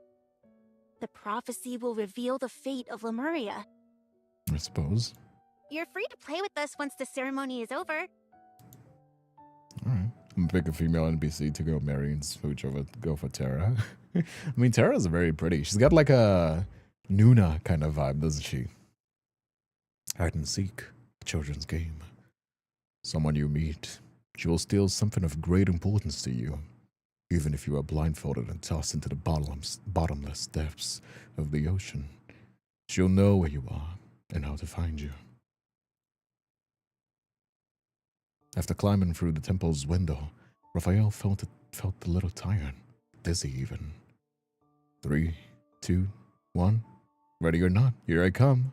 The prophecy will reveal the fate of Lemuria.
I suppose.
You're free to play with us once the ceremony is over.
Alright. I'm gonna pick a female NPC to go marry and smooch over, go for Terra. I mean, Terra's very pretty. She's got like a Nuna kind of vibe, doesn't she? Hide and seek, a children's game. Someone you meet, she will steal something of great importance to you, even if you are blindfolded and tossed into the bottomless depths of the ocean. She'll know where you are and how to find you. After climbing through the temple's window, Raphael felt a little tired, dizzy even. 3, 2, 1. Ready or not, here I come.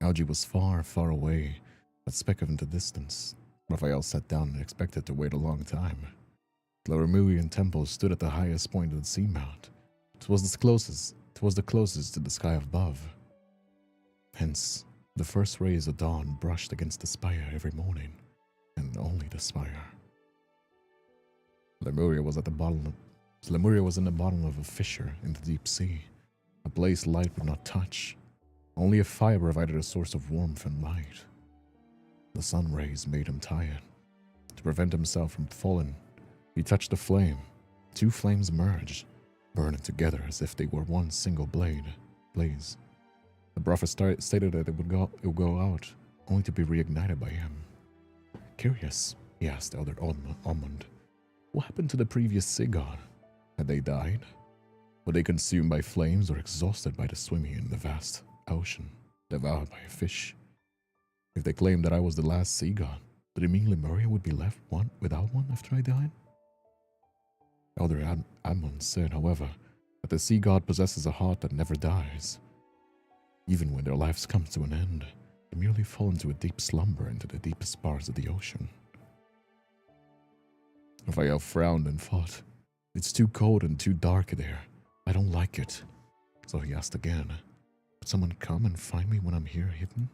Algie was far, far away, a speck of the distance. Raphael sat down and expected to wait a long time. The Lemurian temple stood at the highest point of the seamount. It was the closest to the sky above. Hence, the first rays of dawn brushed against the spire every morning, and only the spire. Lemuria was in the bottom of a fissure in the deep sea, a place light would not touch. Only a fire provided a source of warmth and light. The sun rays made him tired. To prevent himself from falling, he touched the flame. 2 flames merged, burning together as if they were one single blaze. The prophet stated that it would go out, only to be reignited by him. Curious, he asked Elder Almond, what happened to the previous sea god? Had they died? Were they consumed by flames or exhausted by the swimming in the vast ocean, devoured by a fish? If they claimed that I was the last sea god, did it mean Lemuria would be left without one after I died? Elder Ammon said, however, that the sea god possesses a heart that never dies. Even when their lives come to an end, they merely fall into a deep slumber into the deepest parts of the ocean. Raphael frowned and thought, it's too cold and too dark there. I don't like it. So he asked again, would someone come and find me when I'm here hidden?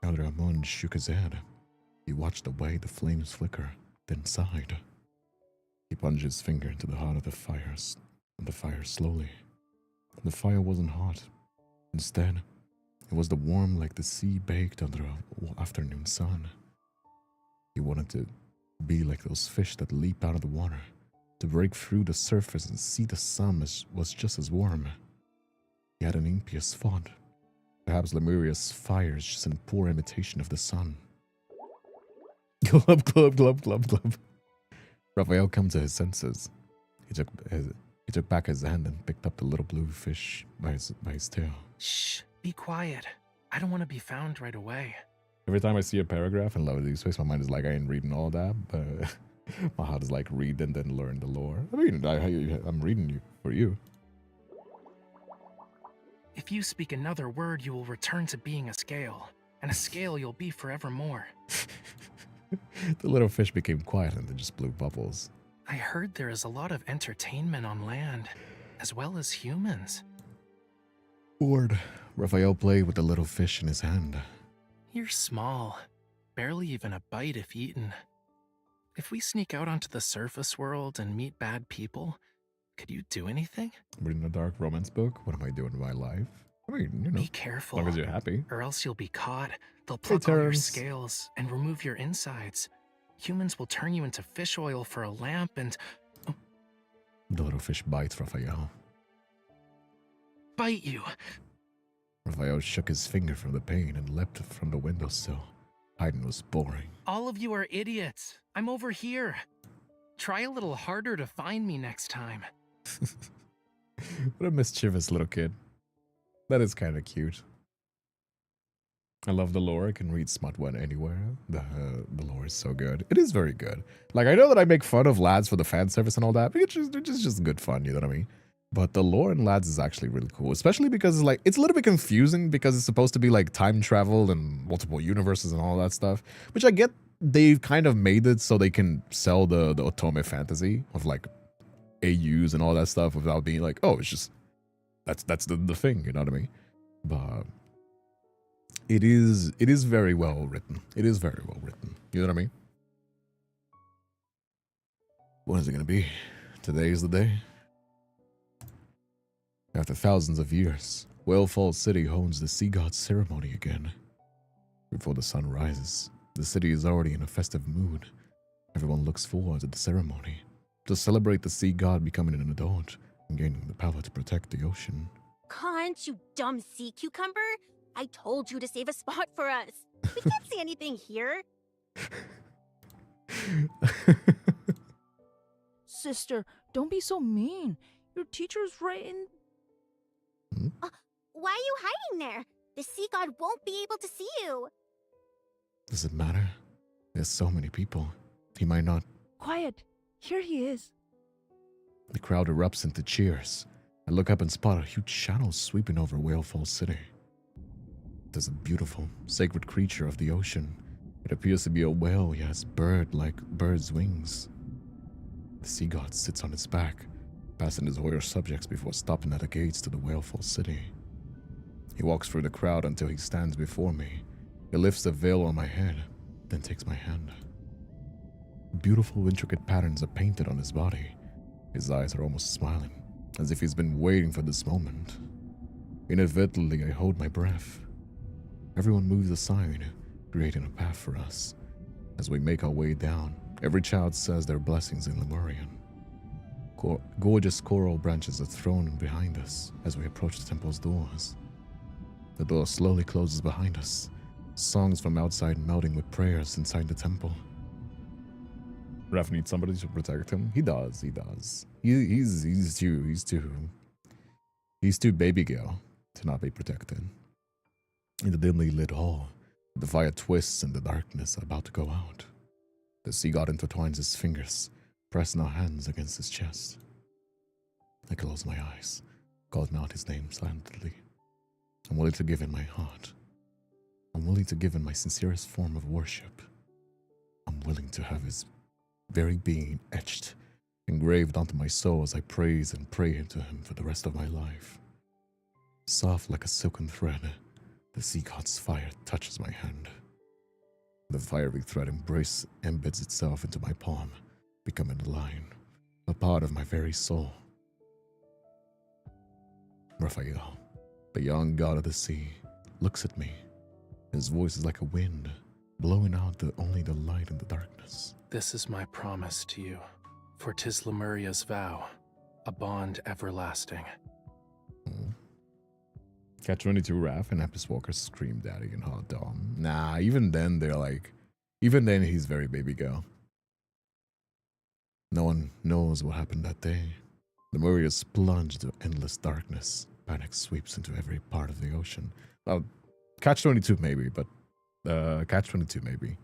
Elder Ammon shook his head. He watched the way the flames flicker, then sighed. He plunged his finger into the heart of the fire slowly. The fire wasn't hot. Instead, it was the warm like the sea baked under an afternoon sun. He wanted to be like those fish that leap out of the water, to break through the surface and see the sun was just as warm. He had an impious thought. Perhaps Lemuria's fire is just a poor imitation of the sun. Glub, glub, glub, glub, glub. Raphael came to his senses. He took back his hand and picked up the little blue fish by his tail.
Shh, be quiet. I don't want to be found right away.
Every time I see a paragraph in Love of Deepspace, my mind is like, I ain't reading all that, but my heart is like, read and then learn the lore. I mean, I'm reading for you.
If you speak another word, you will return to being a scale, and a scale you'll be forevermore.
The little fish became quiet and then just blew bubbles.
I heard there is a lot of entertainment on land, as well as humans.
Bored, Raphael played with the little fish in his hand.
You're small, barely even a bite if eaten. If we sneak out onto the surface world and meet bad people, could you do anything?
Reading a dark romance book? What am I doing with my life? I mean, you know,
be careful,
as long as you're happy.
Or else you'll be caught. They'll pluck all your scales and remove your insides. Humans will turn you into fish oil for a lamp and... Oh.
The little fish bites Raphael.
Bite you!
Raphael shook his finger from the pain and leapt from the windowsill. Hiding was boring.
All of you are idiots. I'm over here. Try a little harder to find me next time.
What a mischievous little kid. That is kind of cute. I love the lore. I can read Smut1 anywhere. The lore is so good. It is very good. Like, I know that I make fun of Lads for the fan service and all that, but it's just good fun, you know what I mean? But the lore in Lads is actually really cool, especially because like it's a little bit confusing because it's supposed to be like time travel and multiple universes and all that stuff, which I get. They've kind of made it so they can sell the otome fantasy of like AUs and all that stuff without being like, oh, it's just that's the thing, you know what I mean? But it is very well written. It is very well written. You know what I mean? What is it gonna be? Today is the day. After thousands of years, Whalefall City holds the Sea God's ceremony again. Before the sun rises, the city is already in a festive mood. Everyone looks forward to the ceremony to celebrate the Sea God becoming an adult and gaining the power to protect the ocean.
Can't, you dumb sea cucumber? I told you to save a spot for us. We can't see anything here.
Sister, don't be so mean. Your teacher's right in...
Why are you hiding there? The sea god won't be able to see you.
Does it matter? There's so many people. He might not...
Quiet. Here he is.
The crowd erupts into cheers. I look up and spot a huge shadow sweeping over Whalefall City. There's a beautiful, sacred creature of the ocean. It appears to be a whale. He has bird-like bird's wings. The sea god sits on its back, passing his warrior subjects before stopping at the gates to the Whalefall City. He walks through the crowd until he stands before me. He lifts the veil on my head, then takes my hand. Beautiful, intricate patterns are painted on his body. His eyes are almost smiling, as if he's been waiting for this moment. Inadvertently, I hold my breath. Everyone moves aside. creating a path for us. As we make our way down, every child says their blessings in Lemurian. Gorgeous coral branches are thrown behind us as we approach the temple's doors. The door slowly closes behind us, songs from outside melding with prayers inside the temple. Raph needs somebody to protect him. He does. He's too baby girl to not be protected. In the dimly lit hall, the fire twists in the darkness about to go out. The sea god intertwines his fingers, pressing our hands against his chest. I close my eyes, calling out his name silently. I'm willing to give in my heart. I'm willing to give in my sincerest form of worship. I'm willing to have his very being etched, engraved onto my soul as I praise and pray into him for the rest of my life. Soft like a silken thread, the sea god's fire touches my hand. The fiery thread embeds itself into my palm, becoming a line, a part of my very soul. Raphael, the young god of the sea, looks at me. His voice is like a wind, blowing out only the light in the darkness.
This is my promise to you, for 'tis Lemuria's vow, a bond everlasting.
Catch-22 Raph and Epis Walker scream daddy and hot dom. Nah, even then even then he's very baby girl. No one knows what happened that day. Lemuria is plunged into endless darkness. Panic sweeps into every part of the ocean. Well, Catch-22 maybe, but Catch-22 maybe.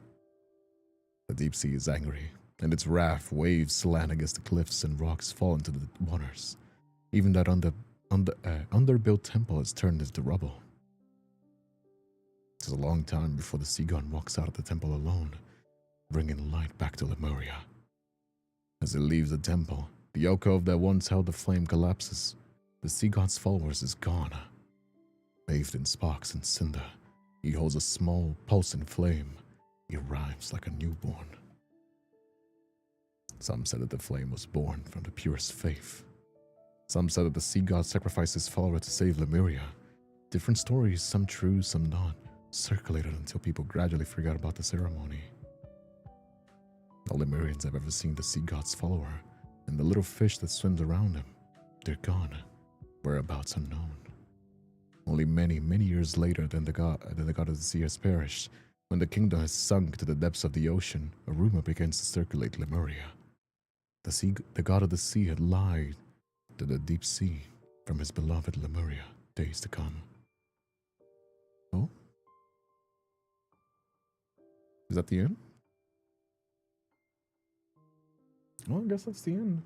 The deep sea is angry, and its wrath waves slant against the cliffs and rocks fall into the waters. Even that underbuilt temple is turned into rubble. It is a long time before the sea god walks out of the temple alone, bringing light back to Lemuria. As he leaves the temple, the alcove that once held the flame collapses. The sea god's followers is gone. Bathed in sparks and cinder, he holds a small, pulsing flame. He arrives like a newborn. Some said that the flame was born from the purest faith. Some said that the sea god sacrificed his follower to save Lemuria. Different stories, some true, some not, circulated until people gradually forgot about the ceremony. All Lemurians have ever seen the sea god's follower, and the little fish that swims around him, they're gone, whereabouts unknown. Only many, many years later than the god of the sea has perished, when the kingdom has sunk to the depths of the ocean, a rumor begins to circulate Lemuria. The god of the sea had lied to the deep sea from his beloved Lemuria days to come. Oh? Is that the end? Well, I guess that's the end.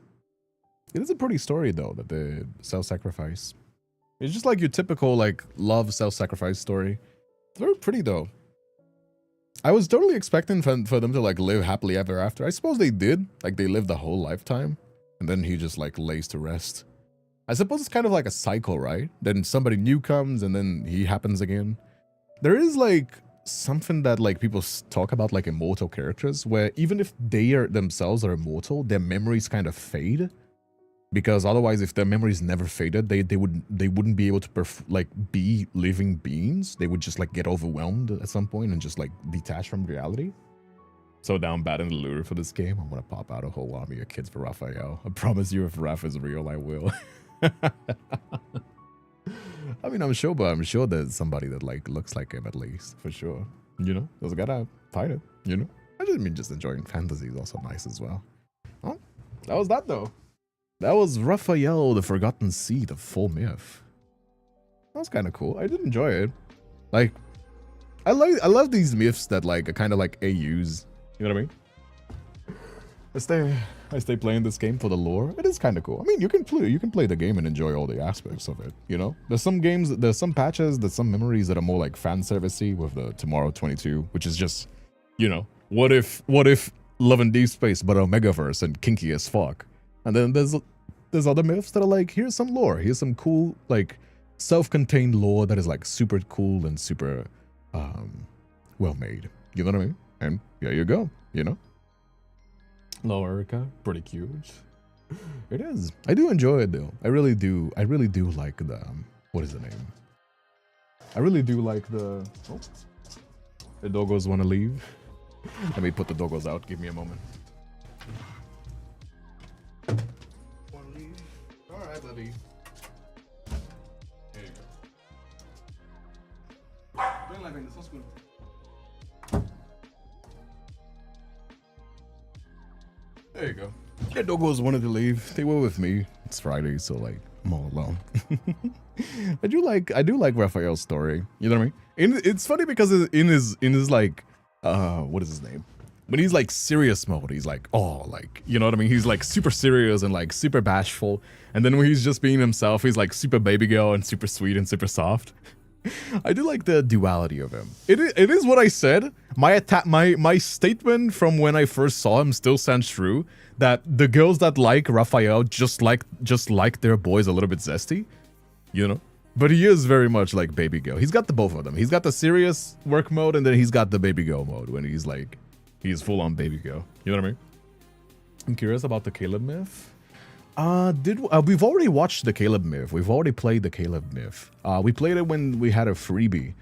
It is a pretty story, though, that the self-sacrifice. It's just like your typical, like, love self-sacrifice story. It's very pretty, though. I was totally expecting for them to, like, live happily ever after. I suppose they did. Like, they lived a whole lifetime. And then he just, like, lays to rest. I suppose it's kind of like a cycle, right? Then somebody new comes, and then he happens again. There is, like, something that, like, people talk about, like, immortal characters, where even if they themselves are immortal, their memories kind of fade. Because otherwise, if their memories never faded, they wouldn't be able to be living beings. They would just like get overwhelmed at some point and just like detach from reality. So down bad in the lure for this game, I'm gonna pop out a whole army of kids for Raphael. I promise you, if Raph is real, I will. I mean, I'm sure there's somebody that like looks like him at least, for sure. You know, there's gotta fight it. You know, I just mean just enjoying fantasy is also nice as well. Oh, that was that though. That was Raphael, the Forgotten Seed of Full Myth. That was kind of cool. I did enjoy it. Like, I love these myths that like are kind of like AUs. You know what I mean? I stay playing this game for the lore. It is kind of cool. I mean, you can play the game and enjoy all the aspects of it. You know, there's some patches, there's some memories that are more like fan servicey with the Tomorrow 22, which is just, you know, what if Love and Deepspace but Omegaverse and kinky as fuck. And then there's other myths that are like, here's some lore. Here's some cool, like, self-contained lore that is, like, super cool and super, well-made. You know what I mean? And there you go, you know? Hello, Erica. Pretty cute. It is. I do enjoy it, though. I really do like the, what is the name? I really do like the, The doggos want to leave. Let me put the doggos out. Give me a moment. Want to leave? All right, buddy. There you go. Ven, like, ven, estás cool. There you go. The doggos wanted to leave. They were with me. It's Friday, so like I'm all alone. I do like Raphael's story. You know what I mean? It's funny because in his like what is his name? When he's like serious mode, he's like, oh, like, you know what I mean? He's like super serious and like super bashful. And then when he's just being himself, he's like super baby girl and super sweet and super soft. I do like the duality of him. It is what I said. My statement from when I first saw him still stands true. That the girls that like Raphael just like their boys a little bit zesty, you know. But he is very much like baby girl. He's got the both of them. He's got the serious work mode, and then he's got the baby girl mode when he's full on baby girl. You know what I mean? I'm curious about the Caleb myth. We've already watched the Caleb myth. We've already played the Caleb myth. We played it when we had a freebie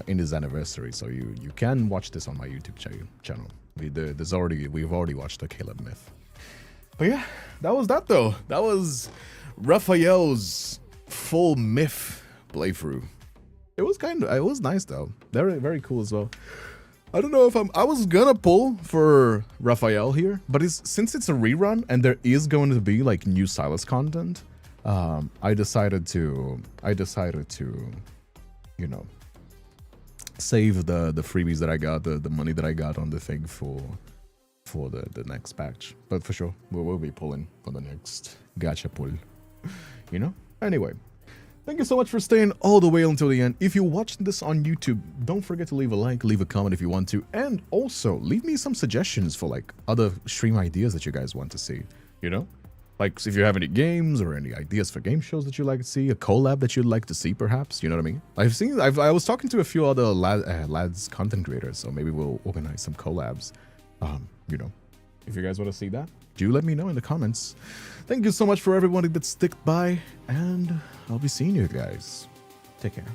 in his anniversary, so you can watch this on my YouTube channel. We've already watched the Caleb myth. But yeah, that was that though. That was Raphael's full myth playthrough. It was nice though. Very, very cool as well. I don't know if I was gonna pull for Raphael here, but since it's a rerun and there is going to be like new Silas content, I decided to, you know, save the freebies that I got, the money that I got on the thing for the next batch. But for sure, we'll be pulling for the next gacha pull, you know? Anyway, thank you so much for staying all the way until the end. If you watched this on YouTube, don't forget to leave a like, leave a comment if you want to, and also leave me some suggestions for like other stream ideas that you guys want to see, you know? Like if you have any games or any ideas for game shows that you'd like to see, a collab that you'd like to see perhaps, you know what I mean? I was talking to a few other lads content creators, so maybe we'll organize some collabs. You know, if you guys want to see that, do let me know in the comments. Thank you so much for everybody that sticked by, and I'll be seeing you guys. Take care.